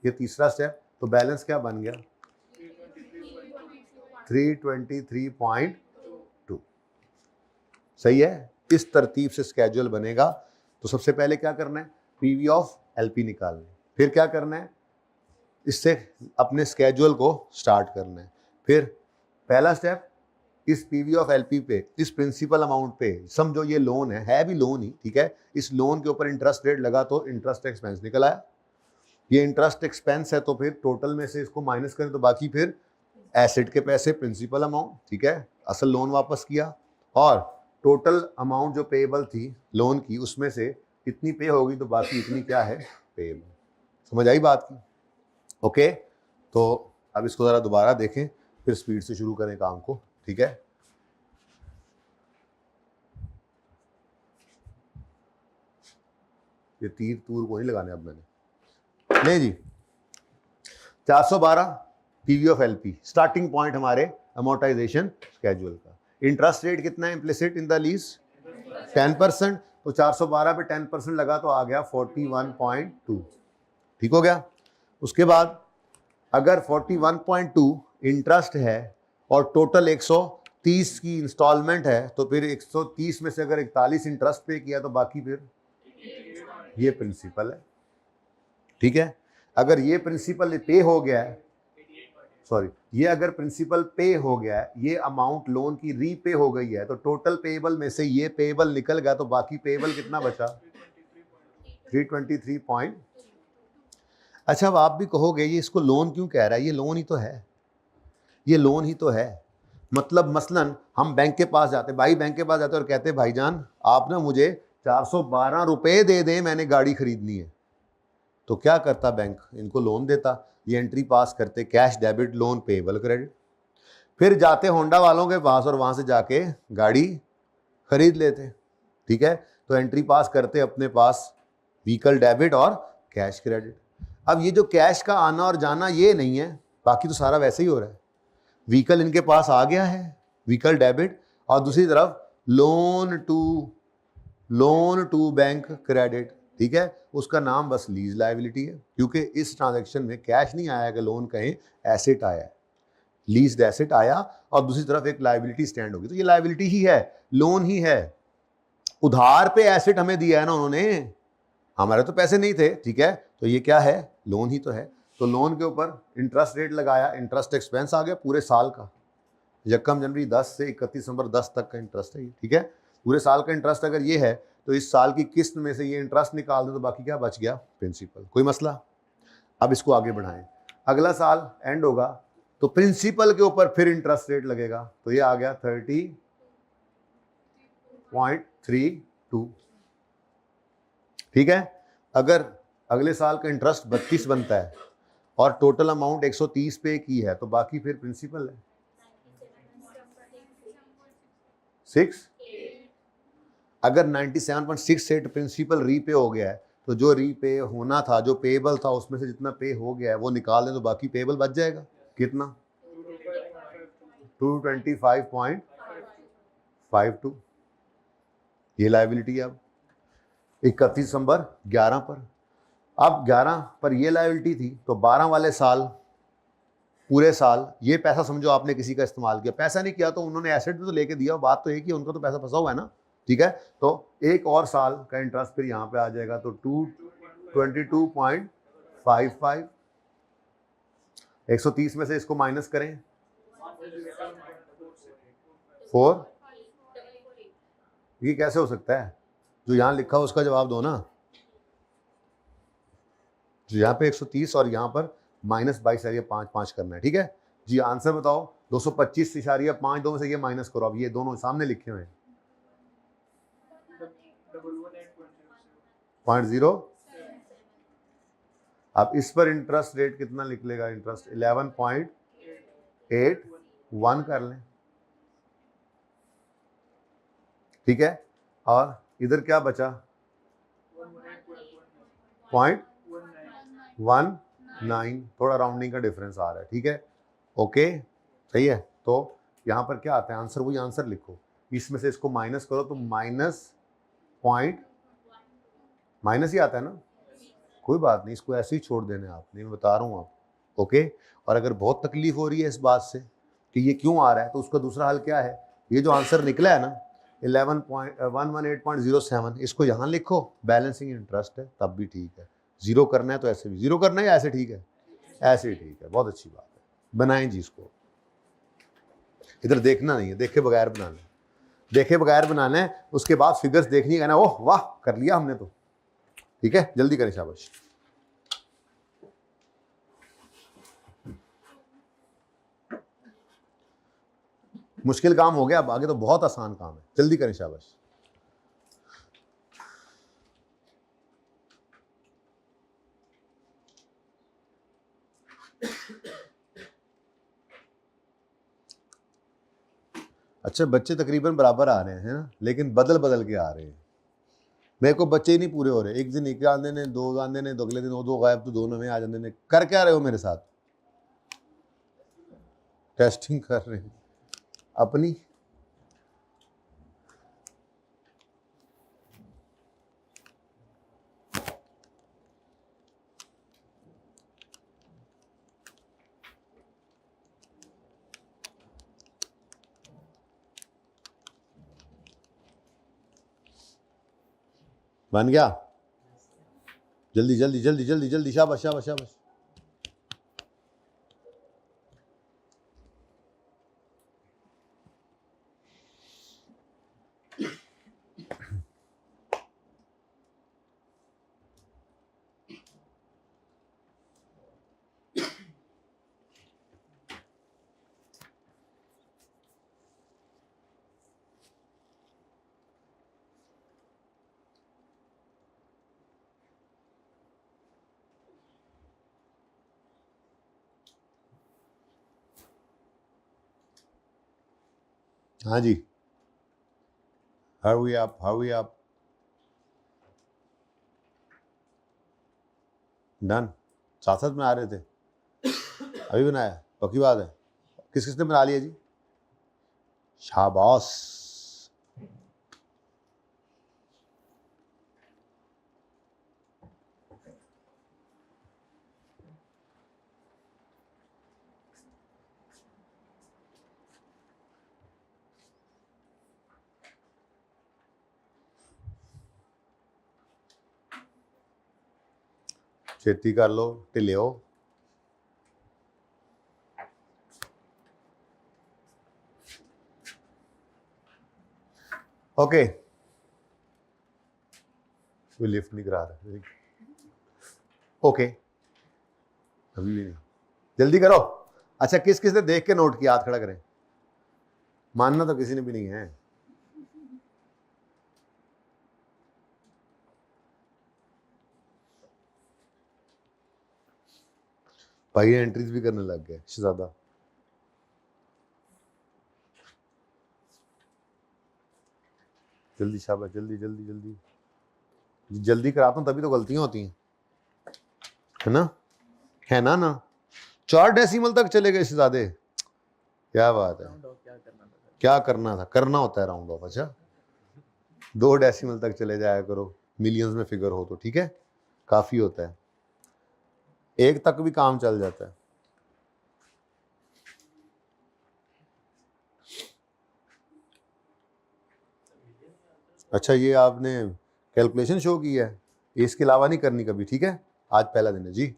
ये तीसरा स्टेप, तो बैलेंस क्या बन गया, 323.2। सही है, इस तरतीब से स्केड्यूल बनेगा। तो सबसे पहले क्या करना है, पीवी ऑफ एलपी निकालना है, फिर क्या करना है, इससे अपने स्केड्यूल को स्टार्ट करना है। फिर पहला स्टेप, इस पीवी ऑफ एलपी पे, इस प्रिंसिपल अमाउंट पे, समझो ये लोन है भी लोन ही, ठीक है। इस लोन के ऊपर इंटरेस्ट रेट लगा तो इंटरेस्ट एक्सपेंस निकल आया। ये इंटरेस्ट एक्सपेंस है तो फिर टोटल में से इसको माइनस करें तो बाकी फिर एसेट के पैसे, प्रिंसिपल अमाउंट, ठीक है, असल लोन वापस किया, और टोटल अमाउंट जो पेएबल थी लोन की उसमें से इतनी पे होगी तो बाकी इतनी क्या है, पेएबल। समझ आई बात की, ओके। तो अब इसको ज़रा दोबारा देखें, फिर स्पीड से शुरू करें काम को, ठीक है। ये तीर तूर को नहीं लगाने अब मैंने, नहीं जी। 412 PV of LP, starting point हमारे अमोर्टाइजेशन स्केड्यूल का। इंटरेस्ट रेट कितना है इम्प्लिसिट इन द लीज, 10%। तो 412 पे 10% लगा तो आ गया 41.2, ठीक हो गया। उसके बाद अगर 41.2 इंटरेस्ट है और टोटल 130 की इंस्टॉलमेंट है, तो फिर 130 में से अगर 41 इंटरेस्ट पे किया तो बाकी फिर ये प्रिंसिपल है, ठीक है। अगर ये प्रिंसिपल पे हो गया है, सॉरी, ये अगर प्रिंसिपल पे हो गया है, ये अमाउंट लोन की रीपे हो गई है, तो टोटल पेएबल में से ये पेएबल निकल गया तो बाकी पेएबल कितना बचा, 323. अच्छा, अब आप भी कहोगे ये इसको लोन क्यों कह रहा है, ये लोन ही तो है, ये लोन ही तो है। मतलब मसलन हम बैंक के पास जाते, भाई बैंक के पास जाते और कहते भाईजान आप ना मुझे 412 रुपये दे दें, मैंने गाड़ी खरीदनी है। तो क्या करता बैंक, इनको लोन देता, ये एंट्री पास करते, cash debit loan payable credit. फिर जाते होंडा वालों के पास और वहाँ से जाके गाड़ी खरीद लेते, ठीक है। तो एंट्री पास करते अपने पास व्हीकल डेबिट और कैश क्रेडिट। अब ये जो कैश का आना और जाना ये नहीं है, बाकी तो सारा वैसे ही हो रहा है। व्हीकल इनके पास आ गया है, व्हीकल डेबिट, और दूसरी तरफ लोन टू बैंक क्रेडिट, ठीक है, उसका नाम बस लीज लायबिलिटी है, क्योंकि इस ट्रांजैक्शन में कैश नहीं आया कि लोन कहें, एसेट आया है, लीज्ड एसेट आया और दूसरी तरफ एक लायबिलिटी स्टैंड होगी, तो ये लायबिलिटी ही है, लोन ही है। उधार पे एसेट हमें दिया है ना उन्होंने, हमारे तो पैसे नहीं थे, ठीक है, तो ये क्या है, लोन ही तो है। तो लोन के ऊपर इंटरेस्ट रेट लगाया, इंटरेस्ट एक्सपेंस आ गया पूरे साल का, यकम जनवरी 10 से 31 दिसंबर 10 तक का इंटरेस्ट है, ठीक है, पूरे साल का इंटरेस्ट अगर ये है तो इस साल की किस्त में से ये इंटरेस्ट निकाल दो तो बाकी क्या बच गया, प्रिंसिपल। कोई मसला? अब इसको आगे बढ़ाएं, अगला साल एंड होगा तो प्रिंसिपल के ऊपर फिर इंटरेस्ट रेट लगेगा, तो ये आ गया 30.32, ठीक है। अगर अगले साल का इंटरेस्ट 32 बनता है और टोटल अमाउंट 130 पे की है तो बाकी फिर प्रिंसिपल है 6। अगर 97.68 प्रिंसिपल रीपे हो गया है तो जो रीपे होना था, जो पेएबल था, उसमें से जितना पे हो गया है वो निकाल दें तो बाकी पेएबल बच जाएगा, कितना, 225.52। ये लायबिलिटी है। अब 31 दिसंबर 11 पर, अब 11 पर ये लायबिलिटी थी तो 12 वाले साल, पूरे साल ये पैसा समझो आपने किसी का इस्तेमाल किया, पैसा नहीं किया तो उन्होंने एसेट भी तो लेके दिया, बात तो एक ही, उनका तो पैसा फंसा हुआ है ना, ठीक है। तो एक और साल का इंटरेस्ट फिर यहाँ पे आ जाएगा, तो 222.55, 130 में से इसको माइनस करें 4, ये कैसे हो सकता है, जो यहाँ लिखा हो उसका जवाब दो ना, जो यहाँ पे 130 और यहाँ पर -22.5 करना है, ठीक है जी। आंसर बताओ, 225.5 दो में से ये माइनस करो, अब ये दोनों सामने लिखे हुए हैं 0.0। अब इस पर इंटरेस्ट रेट कितना लिख लेगा, इंटरेस्ट 11.81 कर लें, ठीक है। और इधर क्या बचा, 0.19, थोड़ा राउंडिंग का डिफरेंस आ रहा है, ठीक है, ओके, सही है। तो यहाँ पर क्या आता है आंसर, वही आंसर लिखो, इसमें से इसको माइनस करो तो माइनस ही आता है ना, कोई बात नहीं, इसको ऐसे ही छोड़ देना है आपने, मैं बता रहा हूँ आप, ओके। और अगर बहुत तकलीफ हो रही है इस बात से कि ये क्यों आ रहा है तो उसका दूसरा हल क्या है, ये जो आंसर निकला है ना 1118.07, इसको यहाँ लिखो, बैलेंसिंग इंटरेस्ट है तब भी ठीक है, जीरो करना है तो ऐसे भी जीरो करना है या ऐसे ठीक है, ऐसे ही ठीक है, बहुत अच्छी बात है, बनाएं जी इसको, इधर देखना नहीं है, देखे बगैर बनाना है, देखे बगैर बनाना है, उसके बाद फिगर्स देखनी है ना, ओह वाह कर लिया हमने तो, ठीक है, जल्दी करें, शाबाश। मुश्किल काम हो गया, अब आगे तो बहुत आसान काम है, जल्दी करें, शाबाश। अच्छा, बच्चे तकरीबन बराबर आ रहे हैं ना, लेकिन बदल बदल के आ रहे हैं, मेरे को बच्चे ही नहीं पूरे हो रहे, एक दिन एक आंदे ने, दो आंदे ने, अगले दिन वो दो गायब, तो दोनों में आ जाते ने, कर क्या रहे हो मेरे साथ, टेस्टिंग कर रहे हैं अपनी, बन गया, जल्दी जल्दी जल्दी जल्दी जल्दी, शाबाश शाबाश शाबाश। हाँ जी, hurry up, hurry up, done, साथ साथ बना रहे थे, अभी बनाया, पक्की बात है, किस किसने बना लिया जी, शाबाश। छेती कर लो, ढिलियो। ओके, कोई लिफ्ट नहीं करा रहा। ओके, अभी भी नहीं, जल्दी करो। अच्छा, किस किस ने देख के नोट किया? हाथ खड़ा करें। मानना तो किसी ने भी नहीं है। भाई एंट्रीज भी करने लग गए शहजादा। जल्दी शाबाश, जल्दी जल्दी जल्दी जल्दी कराता हूँ, तभी तो गलतियां होती हैं, है ना? है ना? ना 4 डेसिमल तक चले गए शहजादे, क्या बात है। क्या करना था? करना होता है राउंड ऑफ। अच्छा, 2 डेसिमल तक चले जाया करो, मिलियंस में फिगर हो तो ठीक है, काफी होता है। 1 तक भी काम चल जाता है। अच्छा, ये आपने कैलकुलेशन शो की है, इसके अलावा नहीं करनी कभी, ठीक है? आज पहला दिन है जी।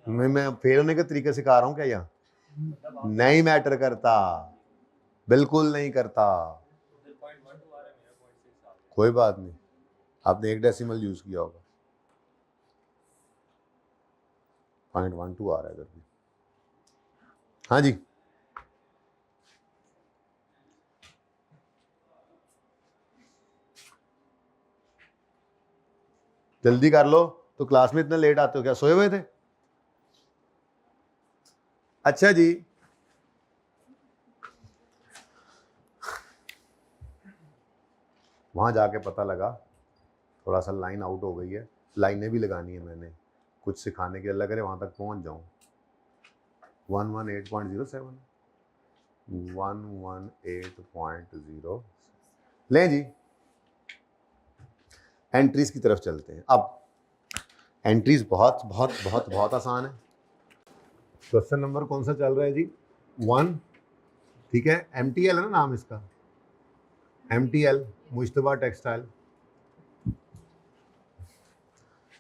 मैं फेल होने के तरीके सिखा रहा हूँ क्या? यहाँ नहीं मैटर करता, बिल्कुल नहीं करता, कोई बात नहीं। आपने 1 डेसिमल यूज किया होगा। 0.12 आ रहा है इधर भी। हाँ जी, जल्दी कर लो। तो क्लास में इतने लेट आते हो क्या? सोए हुए थे? अच्छा जी, वहां जाके पता लगा थोड़ा सा लाइन आउट हो गई है, लाइनें भी लगानी है मैंने, कुछ सिखाने के लिए लग रहे वहां तक पहुंच जाऊं। 118.07 118.0 लें जी। एंट्रीज की तरफ चलते हैं। अब एंट्रीज बहुत बहुत बहुत बहुत आसान है। क्वेश्चन नंबर कौन सा चल रहा है जी? 1, ठीक है। MTL है ना नाम इसका, MTL Mushtaba textile.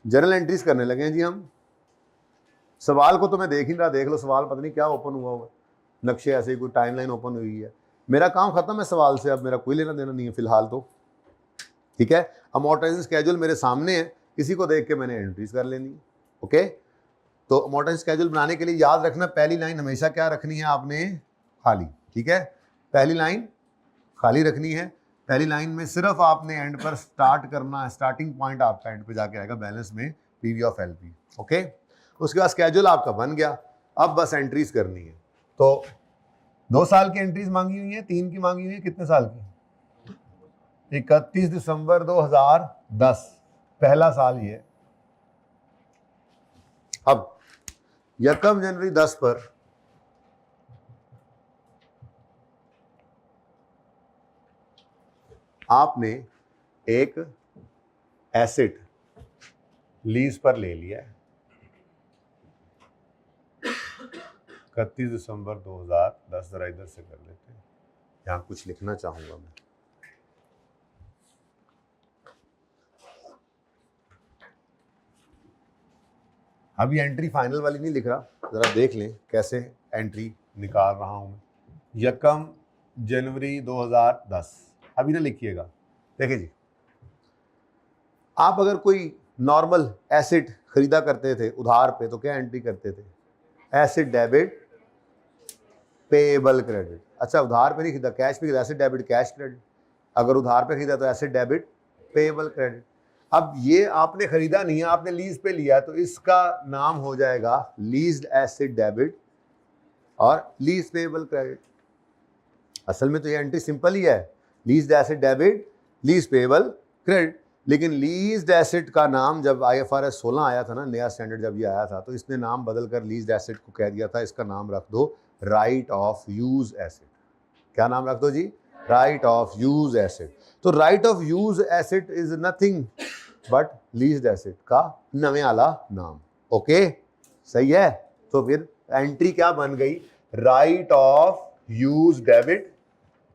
Journal entries करने लगे हैं जी हम। सवाल को तो मैं देख ही रहा, देख लो सवाल, पता नहीं क्या ओपन हुआ हुआ, नक्शे ऐसे ही कोई टाइमलाइन ओपन हुई है। मेरा काम खत्म है सवाल से, अब मेरा कोई लेना देना नहीं है फिलहाल तो, ठीक है। अमोर्टाइजिंग स्केड्यूल मेरे सामने है, किसी को देख के मैंने एंट्रीज कर लेनी है। ओके, तो अमोर्टाइजिंग स्केड्यूल बनाने के लिए याद रखना, पहली लाइन हमेशा क्या रखनी है आपने? खाली, ठीक है। पहली लाइन खाली रखनी है। पहली लाइन में सिर्फ आपने एंड पर स्टार्ट करना है, स्टार्टिंग पॉइंट आपका एंड पे जाके आएगा बैलेंस में, PV ऑफ LP। ओके, उसके बाद स्केड्यूल आपका बन गया। अब बस एंट्रीज करनी है। तो 2 साल की एंट्रीज मांगी हुई है, 3 की मांगी हुई है, कितने साल की? 31 दिसंबर 2010, पहला साल ये। अब 1 जनवरी 10 पर आपने एक एसेट लीज पर ले लिया है। 31 दिसंबर 2010, जरा इधर से कर लेते हैं, यहां कुछ लिखना चाहूंगा मैं। अभी एंट्री फाइनल वाली नहीं लिख रहा, जरा देख लें कैसे एंट्री निकाल रहा हूं मैं। 1 जनवरी 2010, अभी ना लिखिएगा। देखिए जी, आप अगर कोई नॉर्मल एसेट खरीदा करते थे उधार पे, तो क्या एंट्री करते थे? Asset debit, payable credit. अच्छा, उधार पे नहीं खरीदा, कैश पे खरीदा, एसेट डेबिट कैश क्रेडिट। अगर उधार पे खरीदा तो एसेट डेबिट पेएबल क्रेडिट। अब ये आपने खरीदा नहीं है, आपने लीज पे लिया, तो इसका नाम हो जाएगा लीज्ड एसेट डेबिट और लीज पेएबल क्रेडिट। असल में तो ये एंट्री सिंपल ही है, leased asset debit, lease payable credit. लेकिन लीज्ड एसेट का नाम जब IFRS 16 आया था ना, नया स्टैंडर्ड जब ये आया था, तो इसने नाम बदलकर लीज्ड एसेट को कह दिया था, इसका नाम रख दो राइट ऑफ यूज एसेट। क्या नाम रख दो जी? Right of use asset. तो right of use asset is nothing but leased asset का नवे आला नाम। ओके, सही है। तो फिर एंट्री क्या बन गई? Right of use debit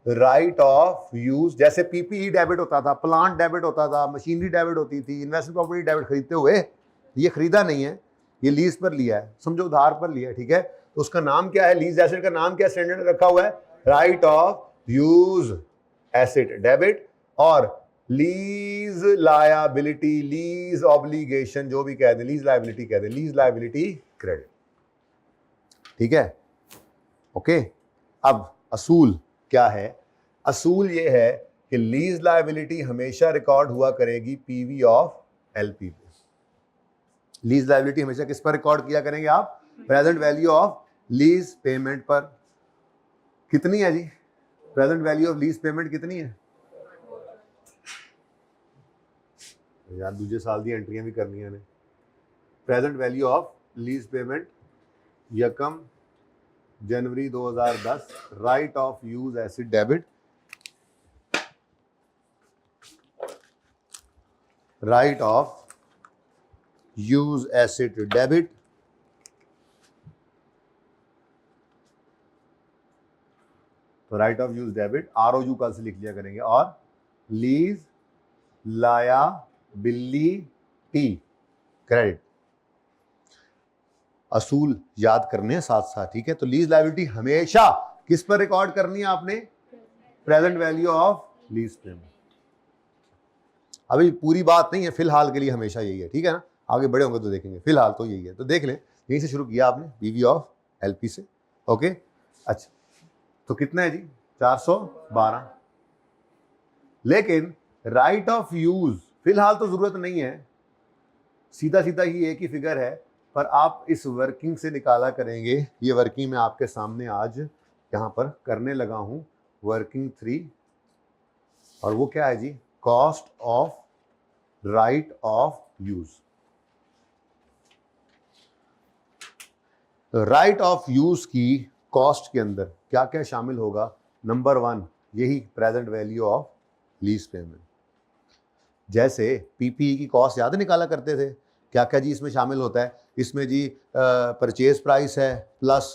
right of use, जैसे पीपीई डेबिट होता था, प्लांट डेबिट होता था, मशीनरी डेबिट होती थी, इन्वेस्टमेंट प्रॉपर्टी डेबिट खरीदते हुए, ये खरीदा नहीं है, ये लीज पर लिया है, समझो उधार पर लिया है, ठीक है, तो उसका नाम क्या है, लीज एसेट का नाम क्या स्टैंडर्ड रखा हुआ है, right of use asset debit, और लीज लायबिलिटी, लीज ऑब्लिगेशन जो भी कह दे, लीज लायबिलिटी कह दे, लीज लायबिलिटी क्रेडिट, ठीक है, ओके। अब असूल क्या है, असूल ये है कि लीज लायबिलिटी हमेशा रिकॉर्ड हुआ करेगी पीवी ऑफ एलपी पे। लीज लायबिलिटी हमेशा किस पर रिकॉर्ड किया करेंगे आप, present value of lease payment पर। कितनी है जी present value of lease payment कितनी है यार, दूसरे साल दी एंट्रियां भी करनी है। Present value of lease payment यकम जनवरी 2010, right of use asset debit, right of use asset debit, तो राइट ऑफ यूज डेबिट आरओयू कल से लिख लिया करेंगे, और लीज लायबिलिटी क्रेडिट, असूल याद करने हैं साथ साथ, ठीक है। तो लीज लायबिलिटी हमेशा किस पर रिकॉर्ड करनी है आपने, present value of lease payment. अभी पूरी बात नहीं है, फिलहाल के लिए हमेशा यही है, ठीक है ना, आगे बड़े होंगे तो देखेंगे, फिलहाल तो यही है, तो देख लें, यहीं से शुरू किया आपने पीवी ऑफ एलपी से, ओके। अच्छा तो कितना है जी 412, लेकिन राइट ऑफ यूज फिलहाल तो जरूरत नहीं है, सीधा सीधा ही एक ही फिगर है, पर आप इस वर्किंग से निकाला करेंगे, ये वर्किंग मैं आपके सामने आज यहां पर करने लगा हूं, वर्किंग 3, और वो क्या है जी, cost of right of use. Right of use की कॉस्ट के अंदर क्या क्या शामिल होगा, नंबर 1 यही present value of lease payment. जैसे पीपीई की कॉस्ट याद निकाला करते थे, क्या क्या जी इसमें शामिल होता है, इसमें जी परचेज प्राइस है, प्लस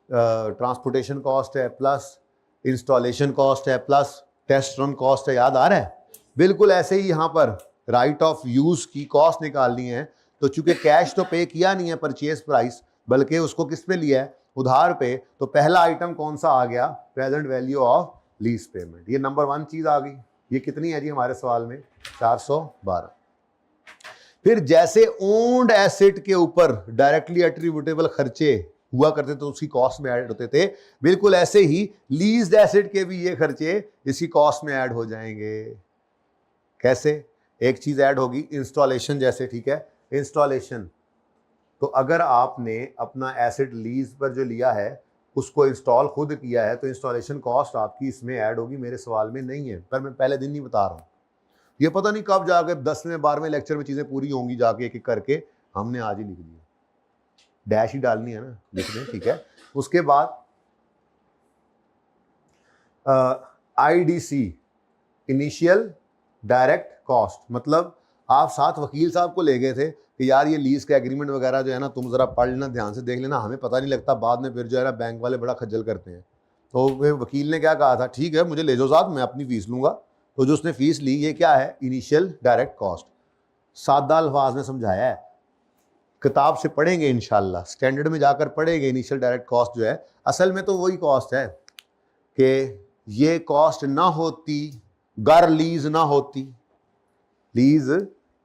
ट्रांसपोर्टेशन कॉस्ट है, प्लस इंस्टॉलेशन कॉस्ट है, प्लस टेस्ट रन कॉस्ट है, याद आ रहा है। बिल्कुल ऐसे ही यहाँ पर राइट ऑफ यूज की कॉस्ट निकालनी है, तो चूंकि कैश तो पे किया नहीं है परचेज प्राइस, बल्कि उसको किस पे लिया है, उधार पे, तो पहला आइटम कौन सा आ गया, present value of lease payment, ये नंबर 1 चीज आ गई। ये कितनी है जी हमारे सवाल में 412। फिर जैसे ओन्ड एसेट के ऊपर डायरेक्टली एट्रीब्यूटेबल खर्चे हुआ करते थे, तो उसकी कॉस्ट में ऐड होते थे, बिल्कुल ऐसे ही लीज्ड एसेट के भी ये खर्चे इसी कॉस्ट में ऐड हो जाएंगे। कैसे, एक चीज ऐड होगी इंस्टॉलेशन जैसे, ठीक है, इंस्टॉलेशन, तो अगर आपने अपना एसेट लीज पर जो लिया है उसको इंस्टॉल खुद किया है, तो इंस्टॉलेशन कॉस्ट आपकी इसमें ऐड होगी, मेरे सवाल में नहीं है, पर मैं पहले दिन नहीं बता रहा हूँ, ये पता नहीं कब जाके 10वें 12वें लेक्चर में चीजें पूरी होंगी, जाके एक एक करके हमने आज ही लिख दिया, डैश ही डालनी है ना, लिख दें, ठीक है। उसके बाद आईडीसी इनिशियल डायरेक्ट कॉस्ट, मतलब आप साथ वकील साहब को ले गए थे कि यार ये लीज का एग्रीमेंट वगैरह जो है ना तुम जरा पढ़ लेना, ध्यान से देख लेना, हमें पता नहीं लगता, बाद में फिर जो है ना बैंक वाले बड़ा खज्जल करते हैं। तो वकील ने क्या कहा था, ठीक है मुझे ले जाओ साथ, मैं अपनी फीस लूंगा। तो जो उसने फीस ली, ये क्या है, इनिशियल डायरेक्ट कॉस्ट, सादा अल्फाज में समझाया है, किताब से पढ़ेंगे इंशाल्लाह, स्टैंडर्ड में जाकर पढ़ेंगे, इनिशियल डायरेक्ट कॉस्ट जो है असल में तो वही कॉस्ट है कि ये कॉस्ट ना होती, गर लीज ना होती, लीज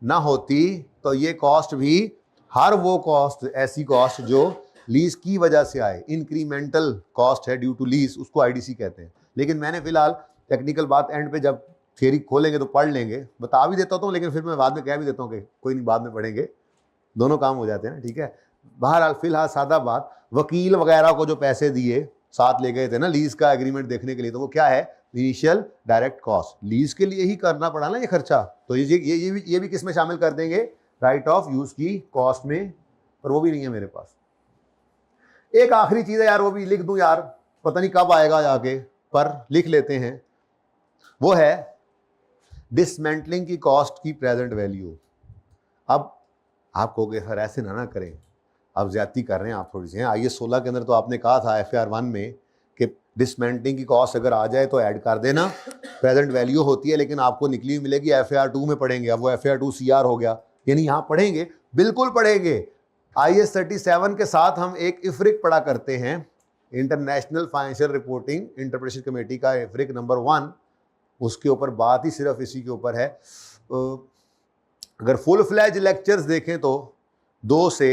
ना होती तो ये कॉस्ट भी, हर वो कॉस्ट, ऐसी कॉस्ट जो लीज की वजह से आए, इंक्रीमेंटल कॉस्ट है ड्यू टू लीज, उसको आईडीसी कहते हैं। लेकिन मैंने फिलहाल टेक्निकल बात एंड पे जब थियरी खोलेंगे तो पढ़ लेंगे, बता भी देता हूँ, लेकिन फिर मैं बाद में कह भी देता हूँ कि कोई नहीं बाद में पढ़ेंगे, दोनों काम हो जाते हैं ना, ठीक है। बहरहाल फिलहाल सादा बात, वकील वगैरह को जो पैसे दिए साथ ले गए थे ना लीज का एग्रीमेंट देखने के लिए, तो वो क्या है, इनिशियल डायरेक्ट कॉस्ट, लीज के लिए ही करना पड़ा ना ये खर्चा, तो ये भी किस में शामिल कर देंगे, राइट ऑफ यूज की कॉस्ट में, पर वो भी नहीं है मेरे पास। एक आखिरी चीज है यार, वो भी लिख दूं यार, पता नहीं कब आएगा जाके, पर लिख लेते हैं, वो है डिसमेंटलिंग की कॉस्ट की प्रेजेंट वैल्यू। अब आप कहोगे सर ऐसे ना करें, आप ज्यादती कर रहे हैं आप थोड़ी सी, IAS 16 के अंदर तो आपने कहा था FAR 1 में कि डिसमेंटलिंग की कॉस्ट अगर आ जाए तो ऐड कर देना। प्रेजेंट वैल्यू होती है लेकिन आपको निकली हुई मिलेगी FAR2 में पढ़ेंगे। अब वो FAR2 CR हो गया, यानी यहाँ पढ़ेंगे, बिल्कुल पढ़ेंगे। IS 37 के साथ हम एक इफ्रिक पढ़ा करते हैं, international financial reporting interpretation committee का इफ्रिक नंबर 1, उसके ऊपर बात ही सिर्फ इसी के ऊपर है। अगर फुल फ्लैज लेक्चर्स देखें तो 2 से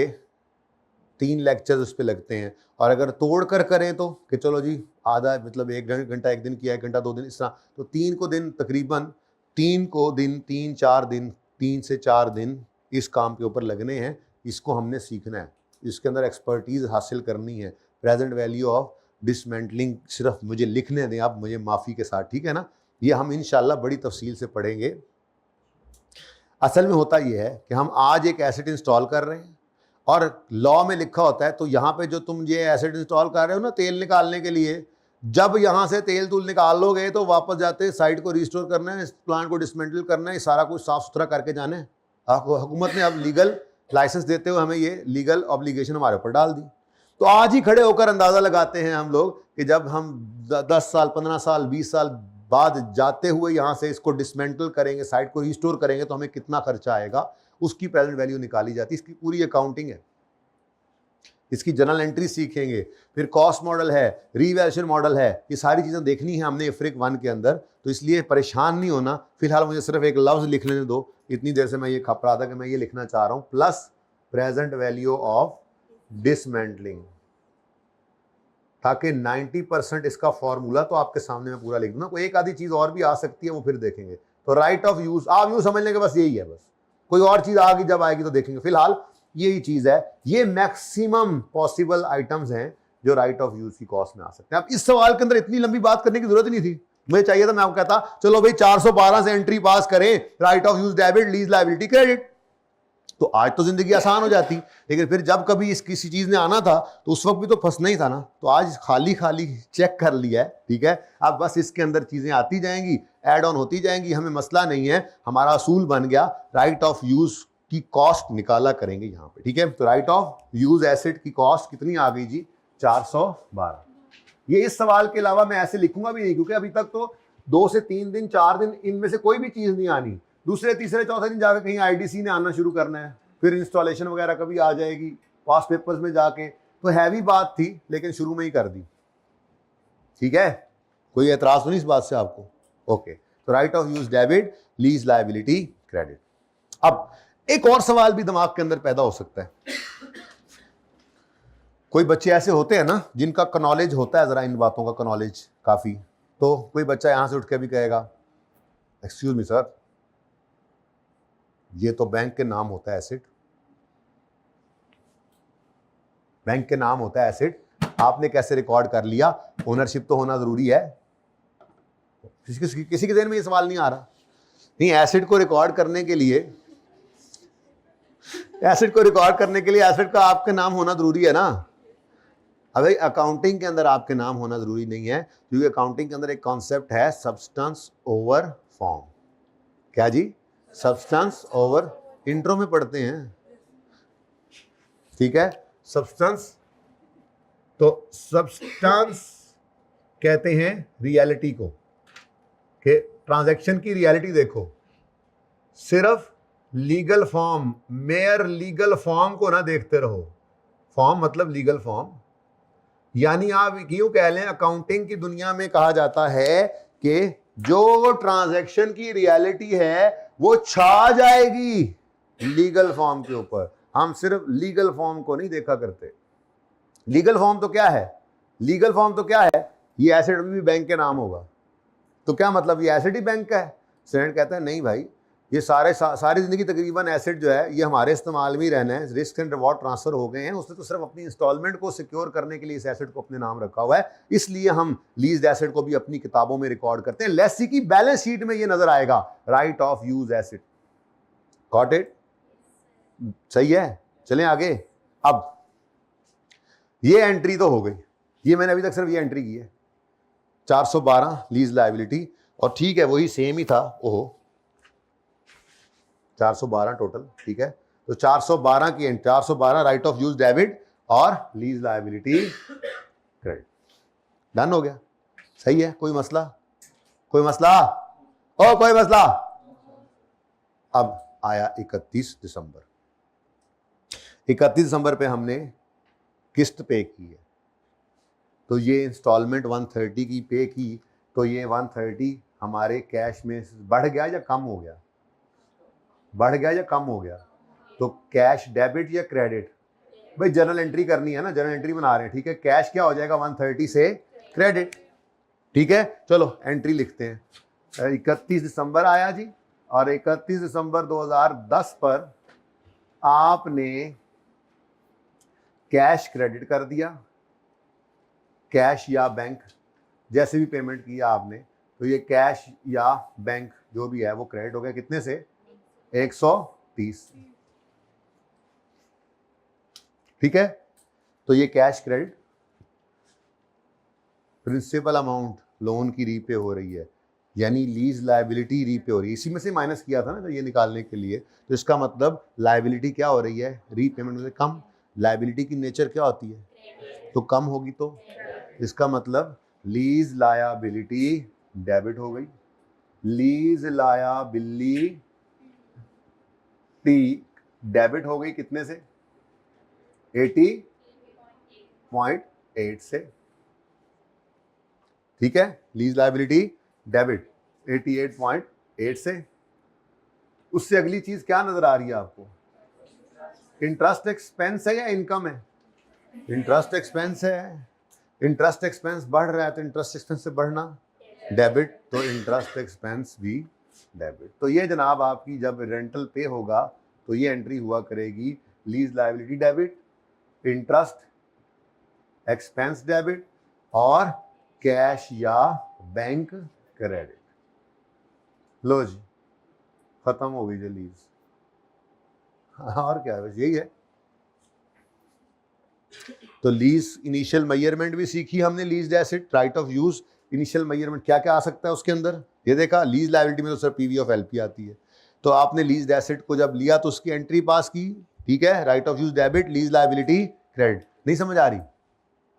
3 लेक्चर्स उस पर लगते हैं, और अगर तोड़ कर करें तो कि चलो जी आधा मतलब 1 घंटा एक दिन किया, 1 घंटा 2 दिन, इस तरह, तो 3 को दिन तकरीबन 3-4 दिन 3 से 4 दिन इस काम के ऊपर लगने हैं। इसको हमने सीखना है, इसके अंदर एक्सपर्टीज हासिल करनी है। प्रेजेंट वैल्यू ऑफ डिसमेंटलिंग सिर्फ मुझे लिखने दें आप, मुझे माफ़ी के साथ, ठीक है ना। ये हम इंशाल्लाह बड़ी तफसील से पढ़ेंगे। असल में होता ये है कि हम आज एक एसेट इंस्टॉल कर रहे हैं और लॉ में लिखा होता है, तो यहाँ पे जो तुम ये एसेट इंस्टॉल कर रहे हो ना तेल निकालने के लिए, जब यहाँ से तेल तूल निकाल लोगे तो वापस जाते साइट को रिस्टोर करना है, इस प्लांट को डिसमेंटल करना है, सारा कुछ साफ सुथरा करके जाना है। हुकूमत ने अब लीगल लाइसेंस देते हुए हमें ये लीगल ऑब्लिगेशन हमारे ऊपर डाल दी। तो आज ही खड़े होकर अंदाज़ा लगाते हैं हम लोग कि जब हम 10 साल 15 साल 20 साल बाद जाते हुए यहाँ से इसको डिसमेंटल करेंगे, साइट को रिस्टोर करेंगे, तो हमें कितना खर्चा आएगा, उसकी प्रेजेंट वैल्यू निकाली जाती है। इसकी पूरी अकाउंटिंग है, इसकी जर्नल एंट्री सीखेंगे, फिर कॉस्ट मॉडल है, रीवैल्यूएशन मॉडल है, ये सारी चीज़ें देखनी है हमने इफ्रिक 1 के अंदर। तो इसलिए परेशान नहीं होना। फिलहाल मुझे सिर्फ एक लफ्ज़ लिख लेने दो, इतनी देर से मैं ये खप रहा था कि मैं ये लिखना चाह रहा हूँ, plus present value of dismantling, ताकि 90% इसका फॉर्मूला तो आपके सामने मैं पूरा लिख दूंगा। कोई एक आधी चीज़ और भी आ सकती है, वो फिर देखेंगे। तो राइट ऑफ यूज़ आप यूँ समझ लेंगे, बस यही है, बस कोई और चीज़ आगे जब आएगी तो देखेंगे। फिलहाल यही चीज़ है, ये मैक्सिमम पॉसिबल आइटम्स हैं जो राइट ऑफ यूज़ की कॉस्ट में आ सकते हैं। अब इस सवाल के अंदर इतनी लंबी बात करने की जरूरत नहीं थी, मुझे चाहिए था मैं आपको कहता चलो भाई 412 से एंट्री पास करें, right of use debit, lease liability credit, तो आज तो जिंदगी आसान हो जाती। लेकिन फिर जब कभी इस किसी चीज़ ने आना था तो उस वक्त भी तो फंसना ही था ना। तो आज खाली खाली चेक कर लिया है, ठीक है। अब बस इसके अंदर चीज़ें आती जाएंगी, ऐड ऑन होती जाएंगी, हमें मसला नहीं है। हमारा असूल बन गया, राइट ऑफ यूज़ की कॉस्ट निकाला करेंगे यहाँ पे, ठीक है। तो राइट ऑफ यूज़ एसेट की कॉस्ट कितनी आ गई जी, 412। ये इस सवाल के अलावा मैं ऐसे लिखूंगा भी नहीं, क्योंकि अभी तक तो 2 से 3 दिन 4 दिन इनमें से कोई भी चीज़ नहीं आनी। दूसरे तीसरे चौथे दिन जाकर कहीं IDC ने आना शुरू करना है, फिर इंस्टॉलेशन वगैरह कभी आ जाएगी पास पेपर्स में जाके। तो हैवी बात थी लेकिन शुरू में ही कर दी, ठीक है। कोई एतराज तो नहीं इस बात से आपको? ओके। तो right of use debit, lease liability credit. अब एक और सवाल भी दिमाग के अंदर पैदा हो सकता है। कोई बच्चे ऐसे होते हैं ना जिनका नॉलेज होता है, जरा इन बातों का नॉलेज काफी, तो कोई बच्चा यहां से उठ के भी कहेगा एक्सक्यूज मी सर, ये तो बैंक के नाम होता है एसेट, बैंक के नाम होता है एसेट, आपने कैसे रिकॉर्ड कर लिया? ओनरशिप तो होना जरूरी है। किसी के ज़हन में ये सवाल नहीं आ रहा? नहीं, एसेट को रिकॉर्ड करने के लिए, एसेट का आपके नाम होना जरूरी है ना। अब अकाउंटिंग के अंदर आपके नाम होना जरूरी नहीं है, क्योंकि अकाउंटिंग के अंदर एक कॉन्सेप्ट है सब्सटेंस ओवर फॉर्म। क्या जी? सब्सटेंस ओवर, इंट्रो में पढ़ते हैं, ठीक है। सब्सटेंस, तो सब्सटेंस कहते हैं रियलिटी को, कि ट्रांजैक्शन की रियलिटी देखो, सिर्फ legal form, mayor legal form को ना देखते रहो। फॉर्म मतलब लीगल फॉर्म, यानी आप यूं कह लें अकाउंटिंग की दुनिया में कहा जाता है कि जो ट्रांजैक्शन की रियलिटी है वो छा जाएगी लीगल फॉर्म के ऊपर। हम सिर्फ लीगल फॉर्म को नहीं देखा करते। लीगल फॉर्म तो क्या है? लीगल फॉर्म तो क्या है? ये एसेट भी बैंक के नाम होगा, तो क्या मतलब ये एसेट ही बैंक का है? स्टूडेंट कहता है नहीं भाई, ये सारी जिंदगी तकरीबन एसेट जो है ये हमारे इस्तेमाल में ही रहना है, रिस्क एंड रिवॉर्ड ट्रांसफर हो गए हैं, उसने तो सिर्फ अपनी इंस्टॉलमेंट को सिक्योर करने के लिए इस एसेट को अपने नाम रखा हुआ है, इसलिए हम लीज्ड एसेट को भी अपनी किताबों में रिकॉर्ड करते हैं। लेसी की बैलेंस शीट में ये नजर आएगा, right of use asset. Got it? सही है, चलें आगे। अब ये एंट्री तो हो गई, ये मैंने अभी तक सिर्फ ये एंट्री की है 412 लीज लायबिलिटी, और ठीक है वही सेम ही था, ओहो 412 टोटल, ठीक है। तो 412 की 412 राइट ऑफ यूज डेबिट और लीज लायबिलिटी क्रेडिट, डन हो गया। सही है, कोई मसला, कोई मसला, ओ कोई मसला। अब आया 31 दिसंबर, 31 दिसंबर पे हमने किस्त पे की है, तो ये इंस्टॉलमेंट 130 की पे की, तो ये 130 हमारे कैश में बढ़ गया या कम हो गया? बढ़ गया या कम हो गया? तो कैश डेबिट या क्रेडिट? भाई जर्नल एंट्री करनी है ना, जर्नल एंट्री बना रहे हैं, ठीक है। कैश क्या हो जाएगा? 130 से क्रेडिट, ठीक है। चलो एंट्री लिखते हैं। 31 दिसंबर आया जी, और 31 दिसंबर 2010 पर आपने कैश क्रेडिट कर दिया, कैश या बैंक, जैसे भी पेमेंट किया आपने, तो ये कैश या बैंक जो भी है वो क्रेडिट हो गया। कितने से? 130, ठीक है। तो ये cash credit, principal amount loan की रीपे हो रही है, यानी लीज लायबिलिटी रीपे हो रही है। इसी में से माइनस किया था ना तो ये निकालने के लिए, तो इसका मतलब लायबिलिटी क्या हो रही है? रीपेमेंट से कम। लायबिलिटी की नेचर क्या होती है? तो कम होगी, तो इसका मतलब लीज लायबिलिटी डेबिट हो गई। लीज लायबिलिटी डेबिट हो गई कितने से? 80.8 से, ठीक है। लीज लायबिलिटी डेबिट 88.8 से। उससे अगली चीज क्या नजर आ रही है आपको? इंटरेस्ट एक्सपेंस है या इनकम है? इंटरेस्ट एक्सपेंस है। इंटरेस्ट एक्सपेंस बढ़ रहा है तो इंटरेस्ट एक्सपेंस से बढ़ना डेबिट, तो इंटरेस्ट एक्सपेंस भी डेबिट। तो ये जनाब आपकी जब रेंटल पे होगा तो ये एंट्री हुआ करेगी, lease liability debit, interest expense debit, और कैश या बैंक क्रेडिट। लो जी, खत्म हो गई जो लीज। और क्या है, बस यही है। तो लीज इनिशियल मेजरमेंट भी सीखी हमने, lease asset, right of use, initial measurement क्या क्या आ सकता है उसके अंदर, ये देखा। लीज लायबिलिटी में तो सर पीवी ऑफ एलपी आती है। तो आपने लीज एसेट को जब लिया तो उसकी एंट्री पास की, ठीक है। Right of use debit, lease liability credit. नहीं समझ आ रही?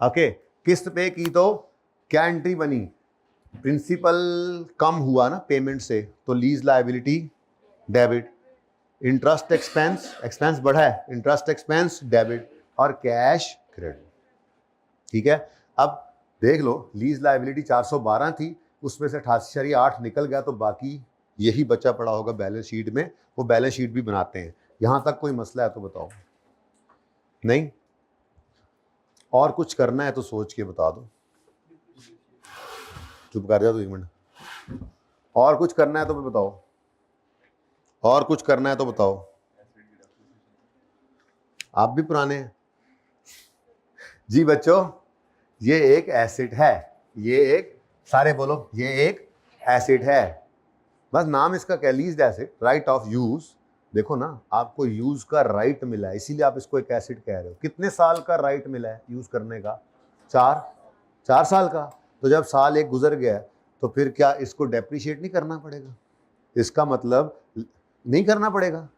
ओके। किस्त पे की तो क्या एंट्री बनी? प्रिंसिपल कम हुआ ना पेमेंट से, तो lease liability debit. Interest expense, expense बढ़ा है, इंटरेस्ट एक्सपेंस डेबिट, और कैश क्रेडिट, ठीक है। अब देख लो, लीज लायबिलिटी 412 थी, उसमें से 88.8 निकल गया, तो बाकी यही बचा पड़ा होगा बैलेंस शीट में। वो बैलेंस शीट भी बनाते हैं। यहां तक कोई मसला है तो बताओ? नहीं? और कुछ करना है तो सोच के बता दो। चुप कर जा तो 1 मिनट। और कुछ करना है तो बताओ, और कुछ करना है तो बताओ। आप भी पुराने हैं जी बच्चों। ये एक एसेट है, ये एक, सारे बोलो, ये एक एसेट है। बस नाम इसका क्या? Leased asset, right of use. देखो ना, आपको यूज का राइट मिला है, इसीलिए आप इसको एक एसेट कह रहे हो। कितने साल का राइट मिला है यूज करने का? 4 साल का। तो जब साल एक गुजर गया तो फिर क्या इसको डेप्रिशिएट नहीं करना पड़ेगा? इसका मतलब नहीं करना पड़ेगा।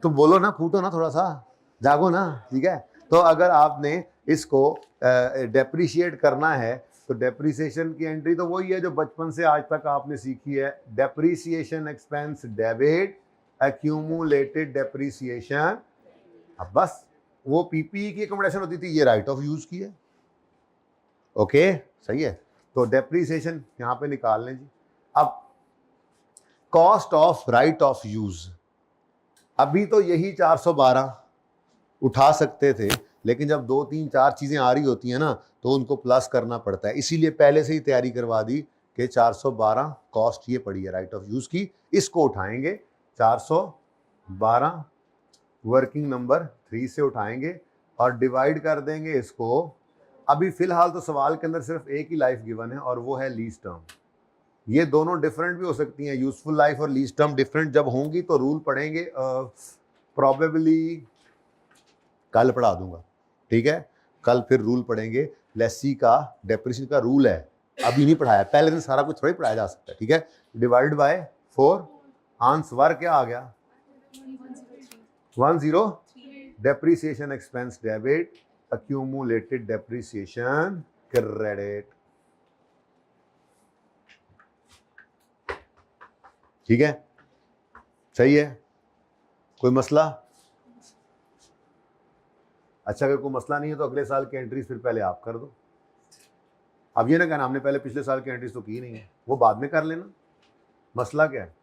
तो बोलो ना, फूटो ना, थोड़ा सा जागो ना, ठीक है। तो अगर आपने इसको डेप्रिशिएट करना है तो डेप्रिसिएशन की एंट्री तो वही है जो बचपन से आज तक आपने सीखी है। Depreciation expense debit, accumulated depreciation. अब बस वो पीपीई की अकोमोडेशन होती थी, ये राइट ऑफ यूज की है। ओके, सही है। तो डेप्रिसिएशन यहां पे निकाल लें जी। अब cost of right of use, अभी तो यही 412 उठा सकते थे, लेकिन जब 2 3 4 चीजें आ रही होती हैं ना तो उनको प्लस करना पड़ता है। इसीलिए पहले से ही तैयारी करवा दी कि 412 कॉस्ट ये पड़ी है राइट ऑफ यूज की, इसको उठाएंगे। 412 वर्किंग नंबर 3 से उठाएंगे और डिवाइड कर देंगे इसको। अभी फिलहाल तो सवाल के अंदर सिर्फ एक ही लाइफ गिवन है और वो है लीज टर्म। ये दोनों डिफरेंट भी हो सकती हैं, यूजफुल लाइफ और लीज टर्म डिफरेंट जब होंगी तो रूल पढ़ेंगे। प्रॉबेबली कल पढ़ा दूंगा, ठीक है। कल फिर रूल पढ़ेंगे। लेसी का डेप्रिसिएशन का रूल है, अभी नहीं पढ़ाया, पहले दिन सारा कुछ थोड़ी पढ़ाया जा सकता है, ठीक है। डिवाइड बाय 4, आंसर क्या आ गया? 10। Depreciation expense debit, accumulated depreciation credit। ठीक है, सही है, कोई मसला? अच्छा, अगर कोई मसला नहीं है तो अगले साल की एंट्रीज फिर पहले आप कर दो। अब ये ना कहना हमने पहले पिछले साल की एंट्रीज तो की नहीं है, वो बाद में कर लेना, मसला क्या है?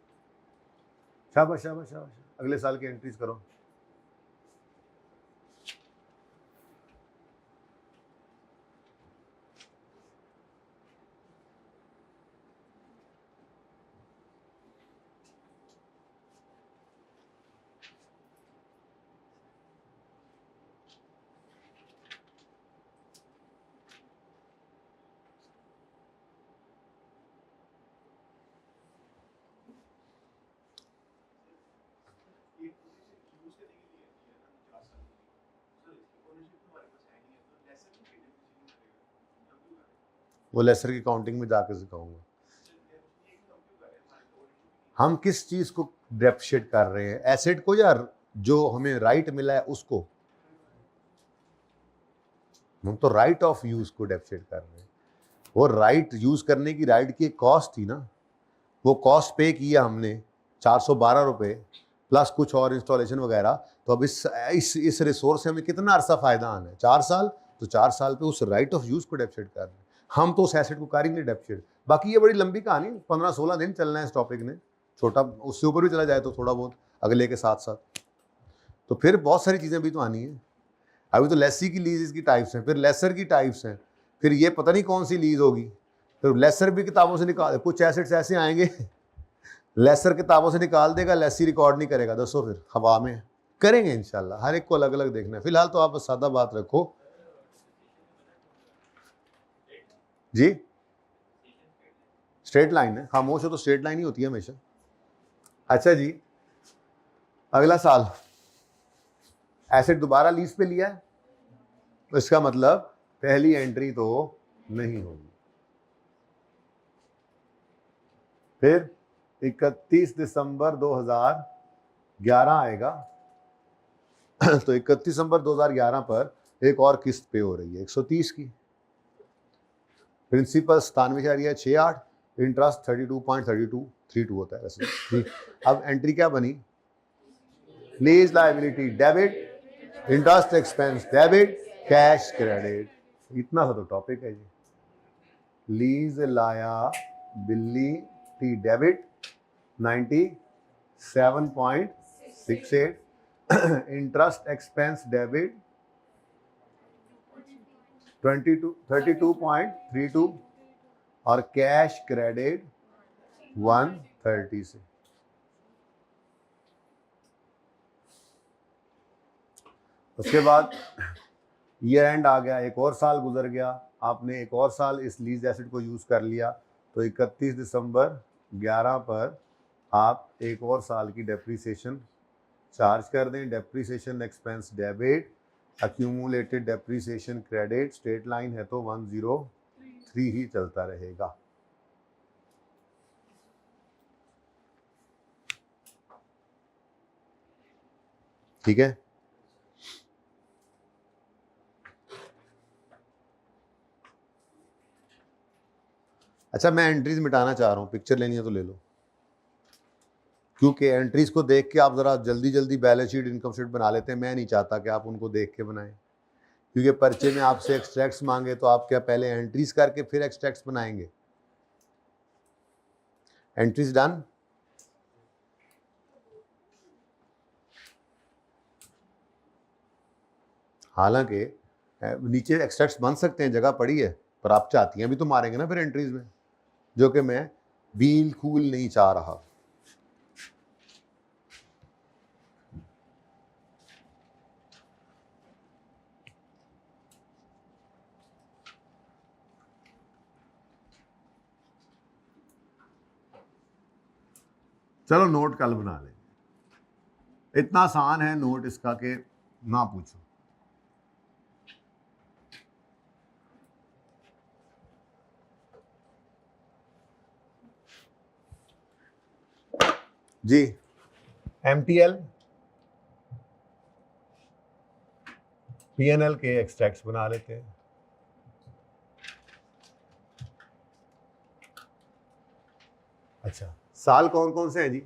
शाबाश शाबाश शाबाश, अगले साल की एंट्रीज करो। वो लेसर की काउंटिंग में जाकर सिखाऊंगा। हम किस चीज को डेप्रिशिएट कर रहे हैं, एसेट को या जो हमें राइट मिला है उसको? हम तो राइट ऑफ यूज को डेप्रिशिएट कर रहे हैं। वो राइट यूज करने की राइट की कॉस्ट थी ना, वो कॉस्ट पे किया हमने 412 रुपए प्लस कुछ और इंस्टॉलेशन वगैरह। तो अब इस रिसोर्स से हमें कितना अरसा फायदा आना है? 4 साल। तो 4 साल पे उस राइट ऑफ यूज को डेप्रिशिएट कर रहे हैं हम, तो उस एसेट को करेंगे डेप्रिशिएट। बाकी ये बड़ी लंबी कहानी, 15-16 दिन चलना है इस टॉपिक ने, छोटा उससे ऊपर भी चला जाए तो थोड़ा बहुत अगले के साथ साथ, तो फिर बहुत सारी चीज़ें भी तो आनी है। अभी तो लेसी की लीज की टाइप्स हैं, फिर लेसर की टाइप्स हैं, फिर ये पता नहीं कौन सी लीज होगी, फिर लेसर भी किताबों से निकाल, कुछ एसेट्स ऐसे आएंगे लेसर किताबों से निकाल देगा, लेसी रिकॉर्ड नहीं करेगा। दसो फिर हवा में करेंगे इंशाल्लाह, हर एक को अलग अलग देखना है। फिलहाल तो आप सादा बात रखो जी। स्ट्रेट लाइन है, खामोश हो तो स्ट्रेट लाइन ही होती है हमेशा। अच्छा जी, अगला साल एसेट दोबारा लीज पे लिया है, तो इसका मतलब पहली एंट्री तो नहीं होगी। फिर 31 दिसंबर 2011 आएगा तो 31 दिसंबर 2011 पर एक और किस्त पे हो रही है 130 की। प्रिंसिपल 97.68, इंटरेस्ट 32.3232 होता है वैसे। अब एंट्री क्या बनी? Lease liability debit, interest expense debit, cash credit. इतना सा तो टॉपिक है जी। Lease liability debit 97.68, interest expense debit 32.32 और कैश क्रेडिट 130 से। उसके बाद ईयर एंड आ गया, एक और साल गुजर गया, आपने एक और साल इस लीज एसेट को यूज कर लिया, तो 31 दिसंबर 11 पर आप एक और साल की डेप्रीसिएशन चार्ज कर दें। Depreciation expense debit, accumulated depreciation credit, straight line है तो 103 ही चलता रहेगा। ठीक है, अच्छा मैं एंट्रीज मिटाना चाह रहा हूँ, पिक्चर लेनी है तो ले लो, क्योंकि एंट्रीज को देख के आप ज़रा जल्दी जल्दी बैलेंस शीट इनकम शीट बना लेते हैं। मैं नहीं चाहता कि आप उनको देख के बनाएं, क्योंकि पर्चे में आपसे एक्सट्रैक्ट्स मांगे तो आप क्या पहले एंट्रीज करके फिर एक्सट्रैक्ट्स बनाएंगे? Entries done? हालांकि नीचे एक्सट्रैक्ट्स बन सकते हैं, जगह पड़ी है, पर आप चाहती हैं भी तो मारेंगे ना फिर एंट्रीज में, जो कि मैं बिल्कुल नहीं चाह रहा। चलो नोट कल बना लेंगे, इतना आसान है नोट इसका कि ना पूछो। जी MTL PNL के एक्सट्रैक्ट्स बना लेते हैं। अच्छा, साल कौन कौन से हैं जी?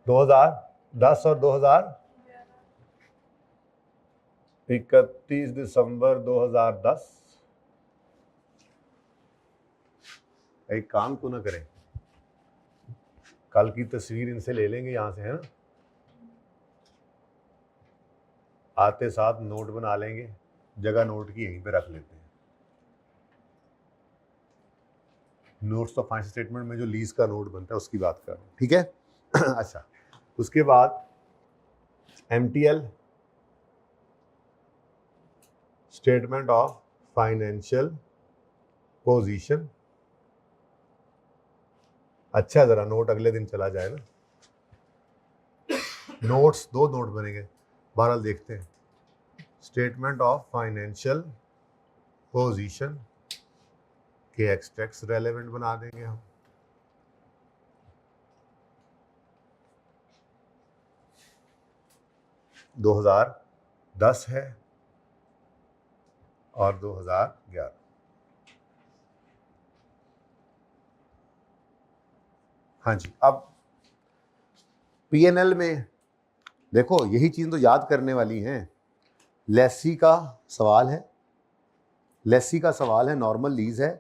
2010 और 31 दिसंबर 2010। एक काम क्यों ना करें, कल की तस्वीर इनसे ले लेंगे यहां से, है ना, आते साथ नोट बना लेंगे, जगह नोट की यहीं पे रख लेते हैं। नोट्स ऑफ फाइनेंशियल स्टेटमेंट में जो लीज का नोट बनता है उसकी बात कर रहा हूं, ठीक है। अच्छा, उसके बाद MTL, statement of financial position. अच्छा, जरा नोट अगले दिन चला जाए ना, नोट्स 2 नोट बनेंगे, बहरहाल देखते हैं। स्टेटमेंट ऑफ फाइनेंशियल पोजीशन के एक्सट्रैक्ट्स रेलेवेंट बना देंगे हम। – 2010 है और 2011। हाँ जी, अब PNL में देखो यही चीज तो याद करने वाली है। लेसी का सवाल है, लेसी का सवाल है, नॉर्मल लीज है,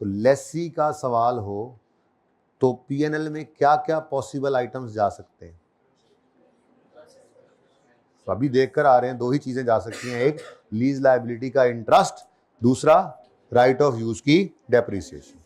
तो लेसी का सवाल हो तो PNL में क्या क्या पॉसिबल आइटम्स जा सकते हैं? तो अभी देखकर आ रहे हैं, 2 ही चीजें जा सकती हैं, एक लीज लायबिलिटी का इंटरेस्ट, दूसरा राइट ऑफ यूज की डेप्रिसिएशन।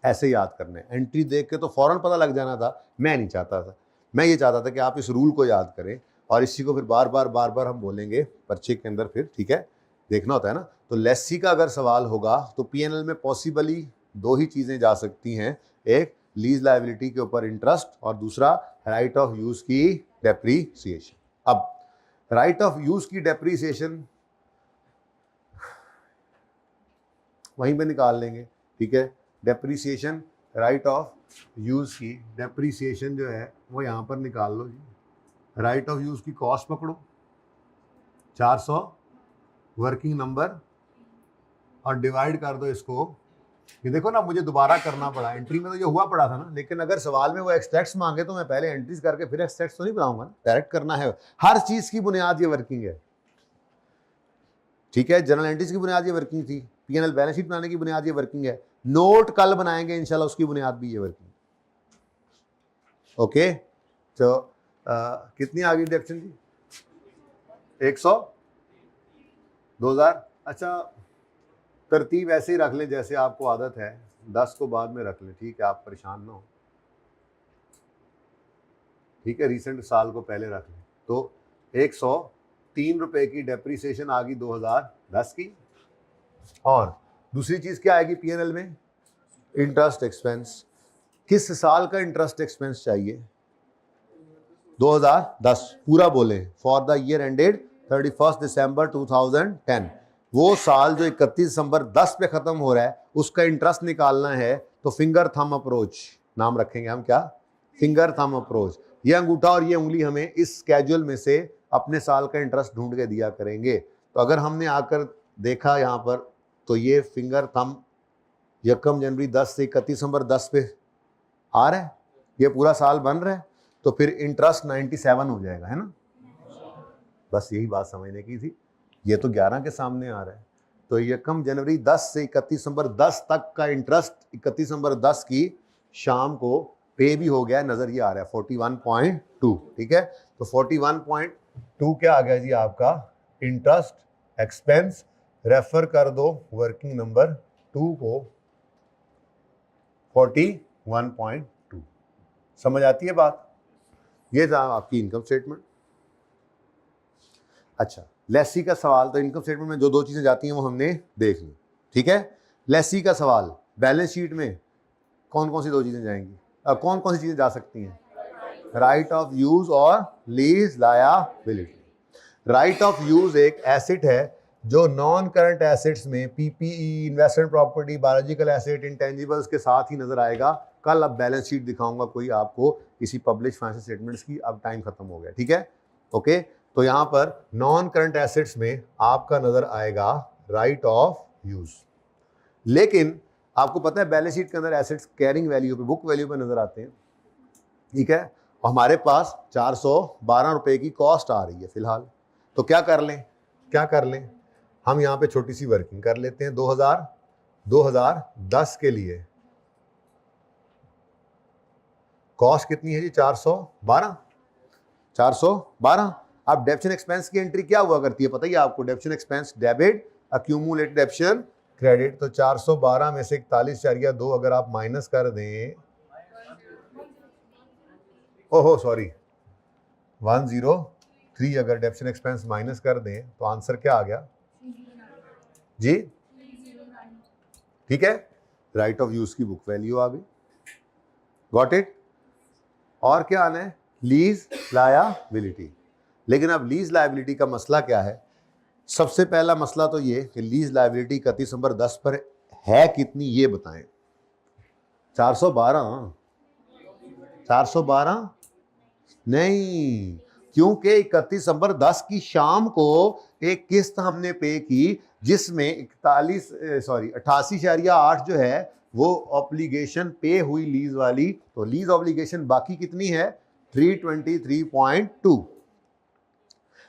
ऐसे याद करने, एंट्री देख के तो फौरन पता लग जाना था, मैं नहीं चाहता था। मैं ये चाहता था कि आप इस रूल को याद करें और इसी को फिर बार बार हम बोलेंगे पर्चे के अंदर, फिर ठीक है, देखना होता है ना। तो लेसी का अगर सवाल होगा तो PNL में पॉसिबली 2 ही चीजें जा सकती हैं, एक लीज लायबिलिटी के ऊपर इंटरेस्ट और दूसरा राइट ऑफ यूज की डेप्रीसिएशन। अब राइट ऑफ यूज की डेप्रीसिएशन वहीं पे निकाल लेंगे, ठीक है। डेप्रीसिएशन, राइट ऑफ यूज की डेप्रीसिएशन जो है वो यहाँ पर निकाल लो जी। राइट ऑफ यूज की कॉस्ट पकड़ो 400 वर्किंग नंबर और डिवाइड कर दो इसको। ये देखो ना, मुझे दोबारा करना पड़ा, एंट्री में तो ये हुआ पड़ा था ना, लेकिन अगर सवाल में वो एक्सट्रैक्ट्स मांगे तो मैं पहले एंट्रीज करके फिर एक्सट्रैक्ट्स तो नहीं बनाऊंगा ना, डायरेक्ट करना है। हर चीज की बुनियाद ये वर्किंग है, ठीक है। जनरल एंट्रीज की बुनियाद ये वर्किंग थी, PNL बैलेंस शीट बनाने की बुनियाद ये वर्किंग है, नोट कल बनाएंगे इंशाल्लाह, उसकी बुनियाद भी ये वर्किंग। ओके, तो कितनी आ गई डिडक्शन जी? 100, 2000। अच्छा, तरतीब ऐसे ही रख लें जैसे आपको आदत है, 10 को बाद में रख लें, ठीक है, आप परेशान ना हो, ठीक है। रिसेंट साल को पहले रख लें। तो 103 रुपए की डेप्रीसिएशन आ गई 2010 की। और दूसरी चीज क्या आएगी PNL में? Interest expense. किस साल का इंटरेस्ट एक्सपेंस चाहिए? 2010 पूरा बोले, फॉर द ईयर एंडेड 31 दिसंबर 2010। वो साल जो 31 दिसंबर 10 पे खत्म हो रहा है, उसका इंटरेस्ट निकालना है। तो फिंगर थंब अप्रोच नाम रखेंगे हम, क्या? Finger thumb approach. ये अंगूठा और ये उंगली हमें इस स्केड्यूल में से अपने साल का इंटरेस्ट ढूंढ के दिया करेंगे। तो अगर हमने आकर देखा यहाँ पर, तो ये फिंगर थंब 1 जनवरी 10 से 31 दिसंबर 10 पे आ रहा है, ये पूरा साल बन रहा है, तो फिर इंटरेस्ट 97 हो जाएगा, है ना। बस यही बात समझने की थी। ये तो 11 के सामने आ रहा है, तो 1 जनवरी 10 से 31 दिसंबर 10 तक का इंटरेस्ट 31 दिसंबर 10 की शाम को पे भी हो गया, नजर ये आ रहा है 41.2, ठीक है। तो 41.2 क्या आ गया जी आपका इंटरेस्ट एक्सपेंस। रेफर कर दो वर्किंग नंबर 2 को, 41.2। समझ आती है बात? ये था आपकी इनकम स्टेटमेंट। अच्छा, लेसी का सवाल, तो इनकम स्टेटमेंट में जो 2 चीजें जाती हैं वो हमने देख ली, ठीक है। लेसी का सवाल, बैलेंस शीट में कौन कौन सी 2 चीजें जाएंगी, कौन कौन सी चीजें जा सकती हैं? राइट ऑफ यूज और lease liability. Right of use एक एसेट है जो नॉन करंट एसेट्स में PPE, investment property, biological asset, intangibles के साथ ही नजर आएगा। कल अब बैलेंस शीट दिखाऊंगा कोई आपको किसी पब्लिश फाइनेंशियल स्टेटमेंट्स की, अब टाइम खत्म हो गया, ठीक है। ओके, तो यहां पर नॉन करंट एसेट्स में आपका नजर आएगा राइट ऑफ यूज। लेकिन आपको पता है बैलेंस शीट के अंदर एसेट्स कैरिंग वैल्यू पे, बुक वैल्यू पे नजर आते हैं, ठीक है। और हमारे पास 412 रुपए की कॉस्ट आ रही है फिलहाल, तो क्या कर लें, हम यहाँ पे छोटी सी वर्किंग कर लेते हैं। 2010 के लिए कॉस्ट कितनी है जी? 412। अब डेबिट एक्सपेंस की एंट्री क्या हुआ करती है पता ही आपको? Debit expense debit, accumulated debit credit. तो 412 में से 41.2 अगर आप माइनस कर दें, ओहो सॉरी 103 अगर डेबिट एक्सपेंस माइनस कर दें तो आंसर क्या आ गया जी? ठीक है, राइट ऑफ यूज की बुक वैल्यू आ गई। Got it? और क्या आना है? Lease liability. लेकिन अब लीज लायबिलिटी का मसला क्या है? सबसे पहला मसला तो ये कि लीज लायबिलिटी 31 दिसंबर 10 पर है कितनी ये बताएं। 412 नहीं, क्योंकि 31 दिसंबर 10 की शाम को एक किस्त हमने पे की जिसमें 88.8 जो है वो ऑब्लिगेशन पे हुई लीज वाली। तो लीज ऑब्लिगेशन बाकी कितनी है? 323.2।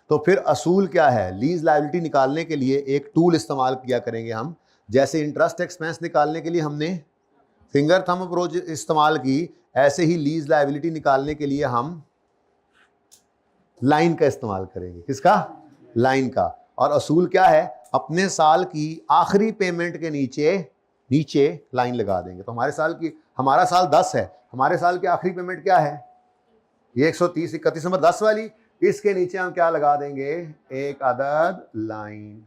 तो फिर असूल क्या है? लीज लायबिलिटी निकालने के लिए एक टूल इस्तेमाल किया करेंगे हम। जैसे इंटरेस्ट एक्सपेंस निकालने के लिए हमने फिंगर थंब अप्रोच इस्तेमाल की, ऐसे ही लीज लायबिलिटी निकालने के लिए हम लाइन का इस्तेमाल करेंगे। किसका? लाइन का। और असूल क्या है? अपने साल की आखिरी पेमेंट के नीचे लाइन लगा देंगे। तो हमारा साल 10 है, हमारे साल की आखिरी पेमेंट क्या है? ये 130 31 दिसंबर 10 वाली। इसके नीचे हम क्या लगा देंगे? एक अदद लाइन।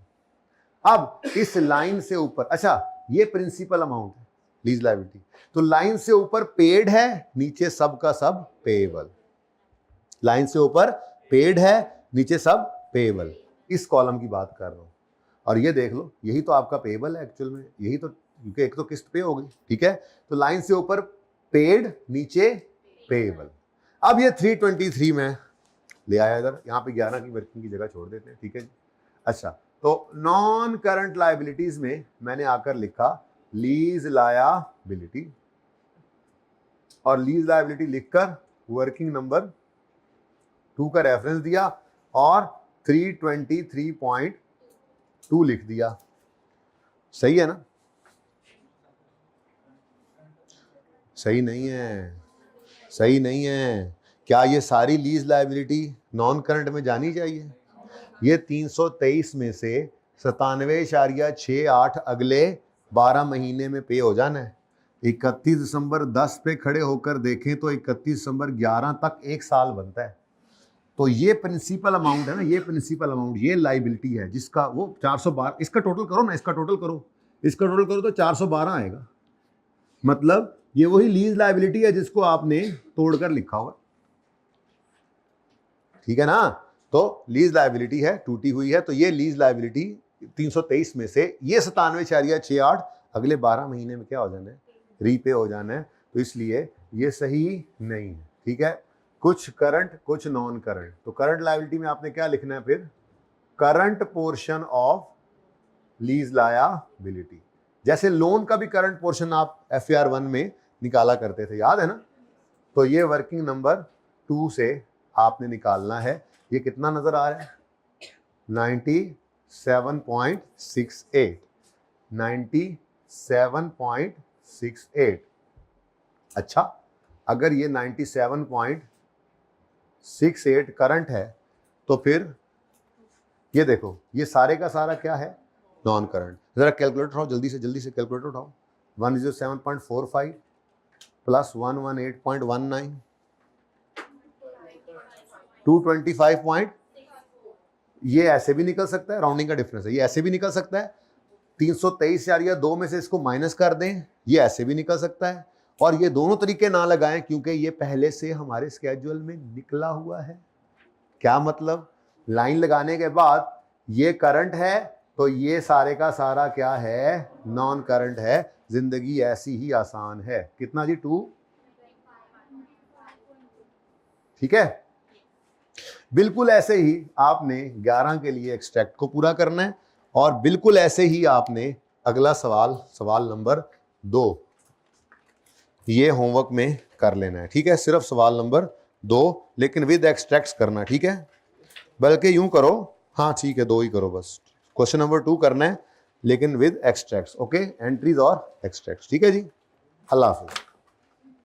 अब इस लाइन से ऊपर, अच्छा ये प्रिंसिपल अमाउंट है लीज लायबिलिटी, तो लाइन से ऊपर पेड है, नीचे सब का सब पेएबल। लाइन से ऊपर पेड है, नीचे सब पेएबल। इस कॉलम की बात कर रहा हूं। और ये देख लो, यही तो आपका पेएबल है एक्चुअल में, यही तो, क्योंकि एक तो किस्त पे हो गई, ठीक है। तो लाइन से ऊपर पेड, नीचे पेएबल। अब ये 323 में ले आया इधर, यहाँ पे 11 की वर्किंग की जगह छोड़ देते हैं, ठीक है जी। अच्छा, तो नॉन करंट लायबिलिटीज में मैंने आकर लिखा लीज लायबिलिटी, और लीज लायबिलिटी लिखकर वर्किंग नंबर 2 का रेफरेंस दिया और 323.2 लिख दिया। सही है ना? सही नहीं है। क्या ये सारी लीज लायबिलिटी नॉन करंट में जानी चाहिए? ये 323 में से 97.68 अगले 12 महीने में पे हो जाना है। 31 दिसंबर 10 पे खड़े होकर देखें तो 31 दिसंबर 11 तक एक साल बनता है। तो ये प्रिंसिपल अमाउंट है ना, ये प्रिंसिपल अमाउंट, ये लायबिलिटी है जिसका वो 412, इसका टोटल करो ना, इसका टोटल करो तो 412 आएगा। मतलब ये वही लीज लायबिलिटी है जिसको आपने तोड़कर लिखा हुआ, ठीक है ना। तो लीज लायबिलिटी है, टूटी हुई है, तो ये लीज लायबिलिटी 323 में से ये 97.68 अगले 12 महीने में क्या हो जाना है? रीपे हो जाना है। तो इसलिए ये सही नहीं है, ठीक है। कुछ करंट, कुछ नॉन करंट। तो करंट लायबिलिटी में आपने क्या लिखना है फिर? Current portion of lease liability. जैसे लोन का भी करंट पोर्शन आप FAR 1 में निकाला करते थे, याद है ना। तो ये वर्किंग नंबर 2 से आपने निकालना है। ये कितना नजर आ रहा है? 97.68। 97.68। अच्छा, अगर ये 97.68 करंट है तो फिर ये देखो, ये सारे का सारा क्या है? Non current. जरा कैलकुलेटर उठाओ, जल्दी से कैलकुलेटर उठाओ। 107.45 प्लस 118.19 225 ये ऐसे भी निकल सकता है, राउंडिंग का डिफरेंस है, ये ऐसे भी निकल सकता है। 323.2 में से इसको माइनस कर दें, ये ऐसे भी निकल सकता है। और ये दोनों तरीके ना लगाएं क्योंकि ये पहले से हमारे स्केड्यूल में निकला हुआ है। क्या मतलब? लाइन लगाने के बाद ये करंट है तो ये सारे का सारा क्या है? नॉन करंट है। जिंदगी ऐसी ही आसान है। कितना जी? 2, ठीक है। बिल्कुल ऐसे ही आपने 11 के लिए एक्सट्रैक्ट को पूरा करना है और बिल्कुल ऐसे ही आपने अगला सवाल नंबर 2 ये होमवर्क में कर लेना है, ठीक है। सिर्फ सवाल नंबर 2 लेकिन विद एक्सट्रैक्ट्स करना, ठीक है। बल्कि यूं करो, हाँ ठीक है 2 ही करो बस। क्वेश्चन नंबर 2 करना है लेकिन विद एक्सट्रैक्ट्स, ओके, एंट्रीज और एक्सट्रैक्ट्स, ठीक है जी। अल्लाह हाफिज़।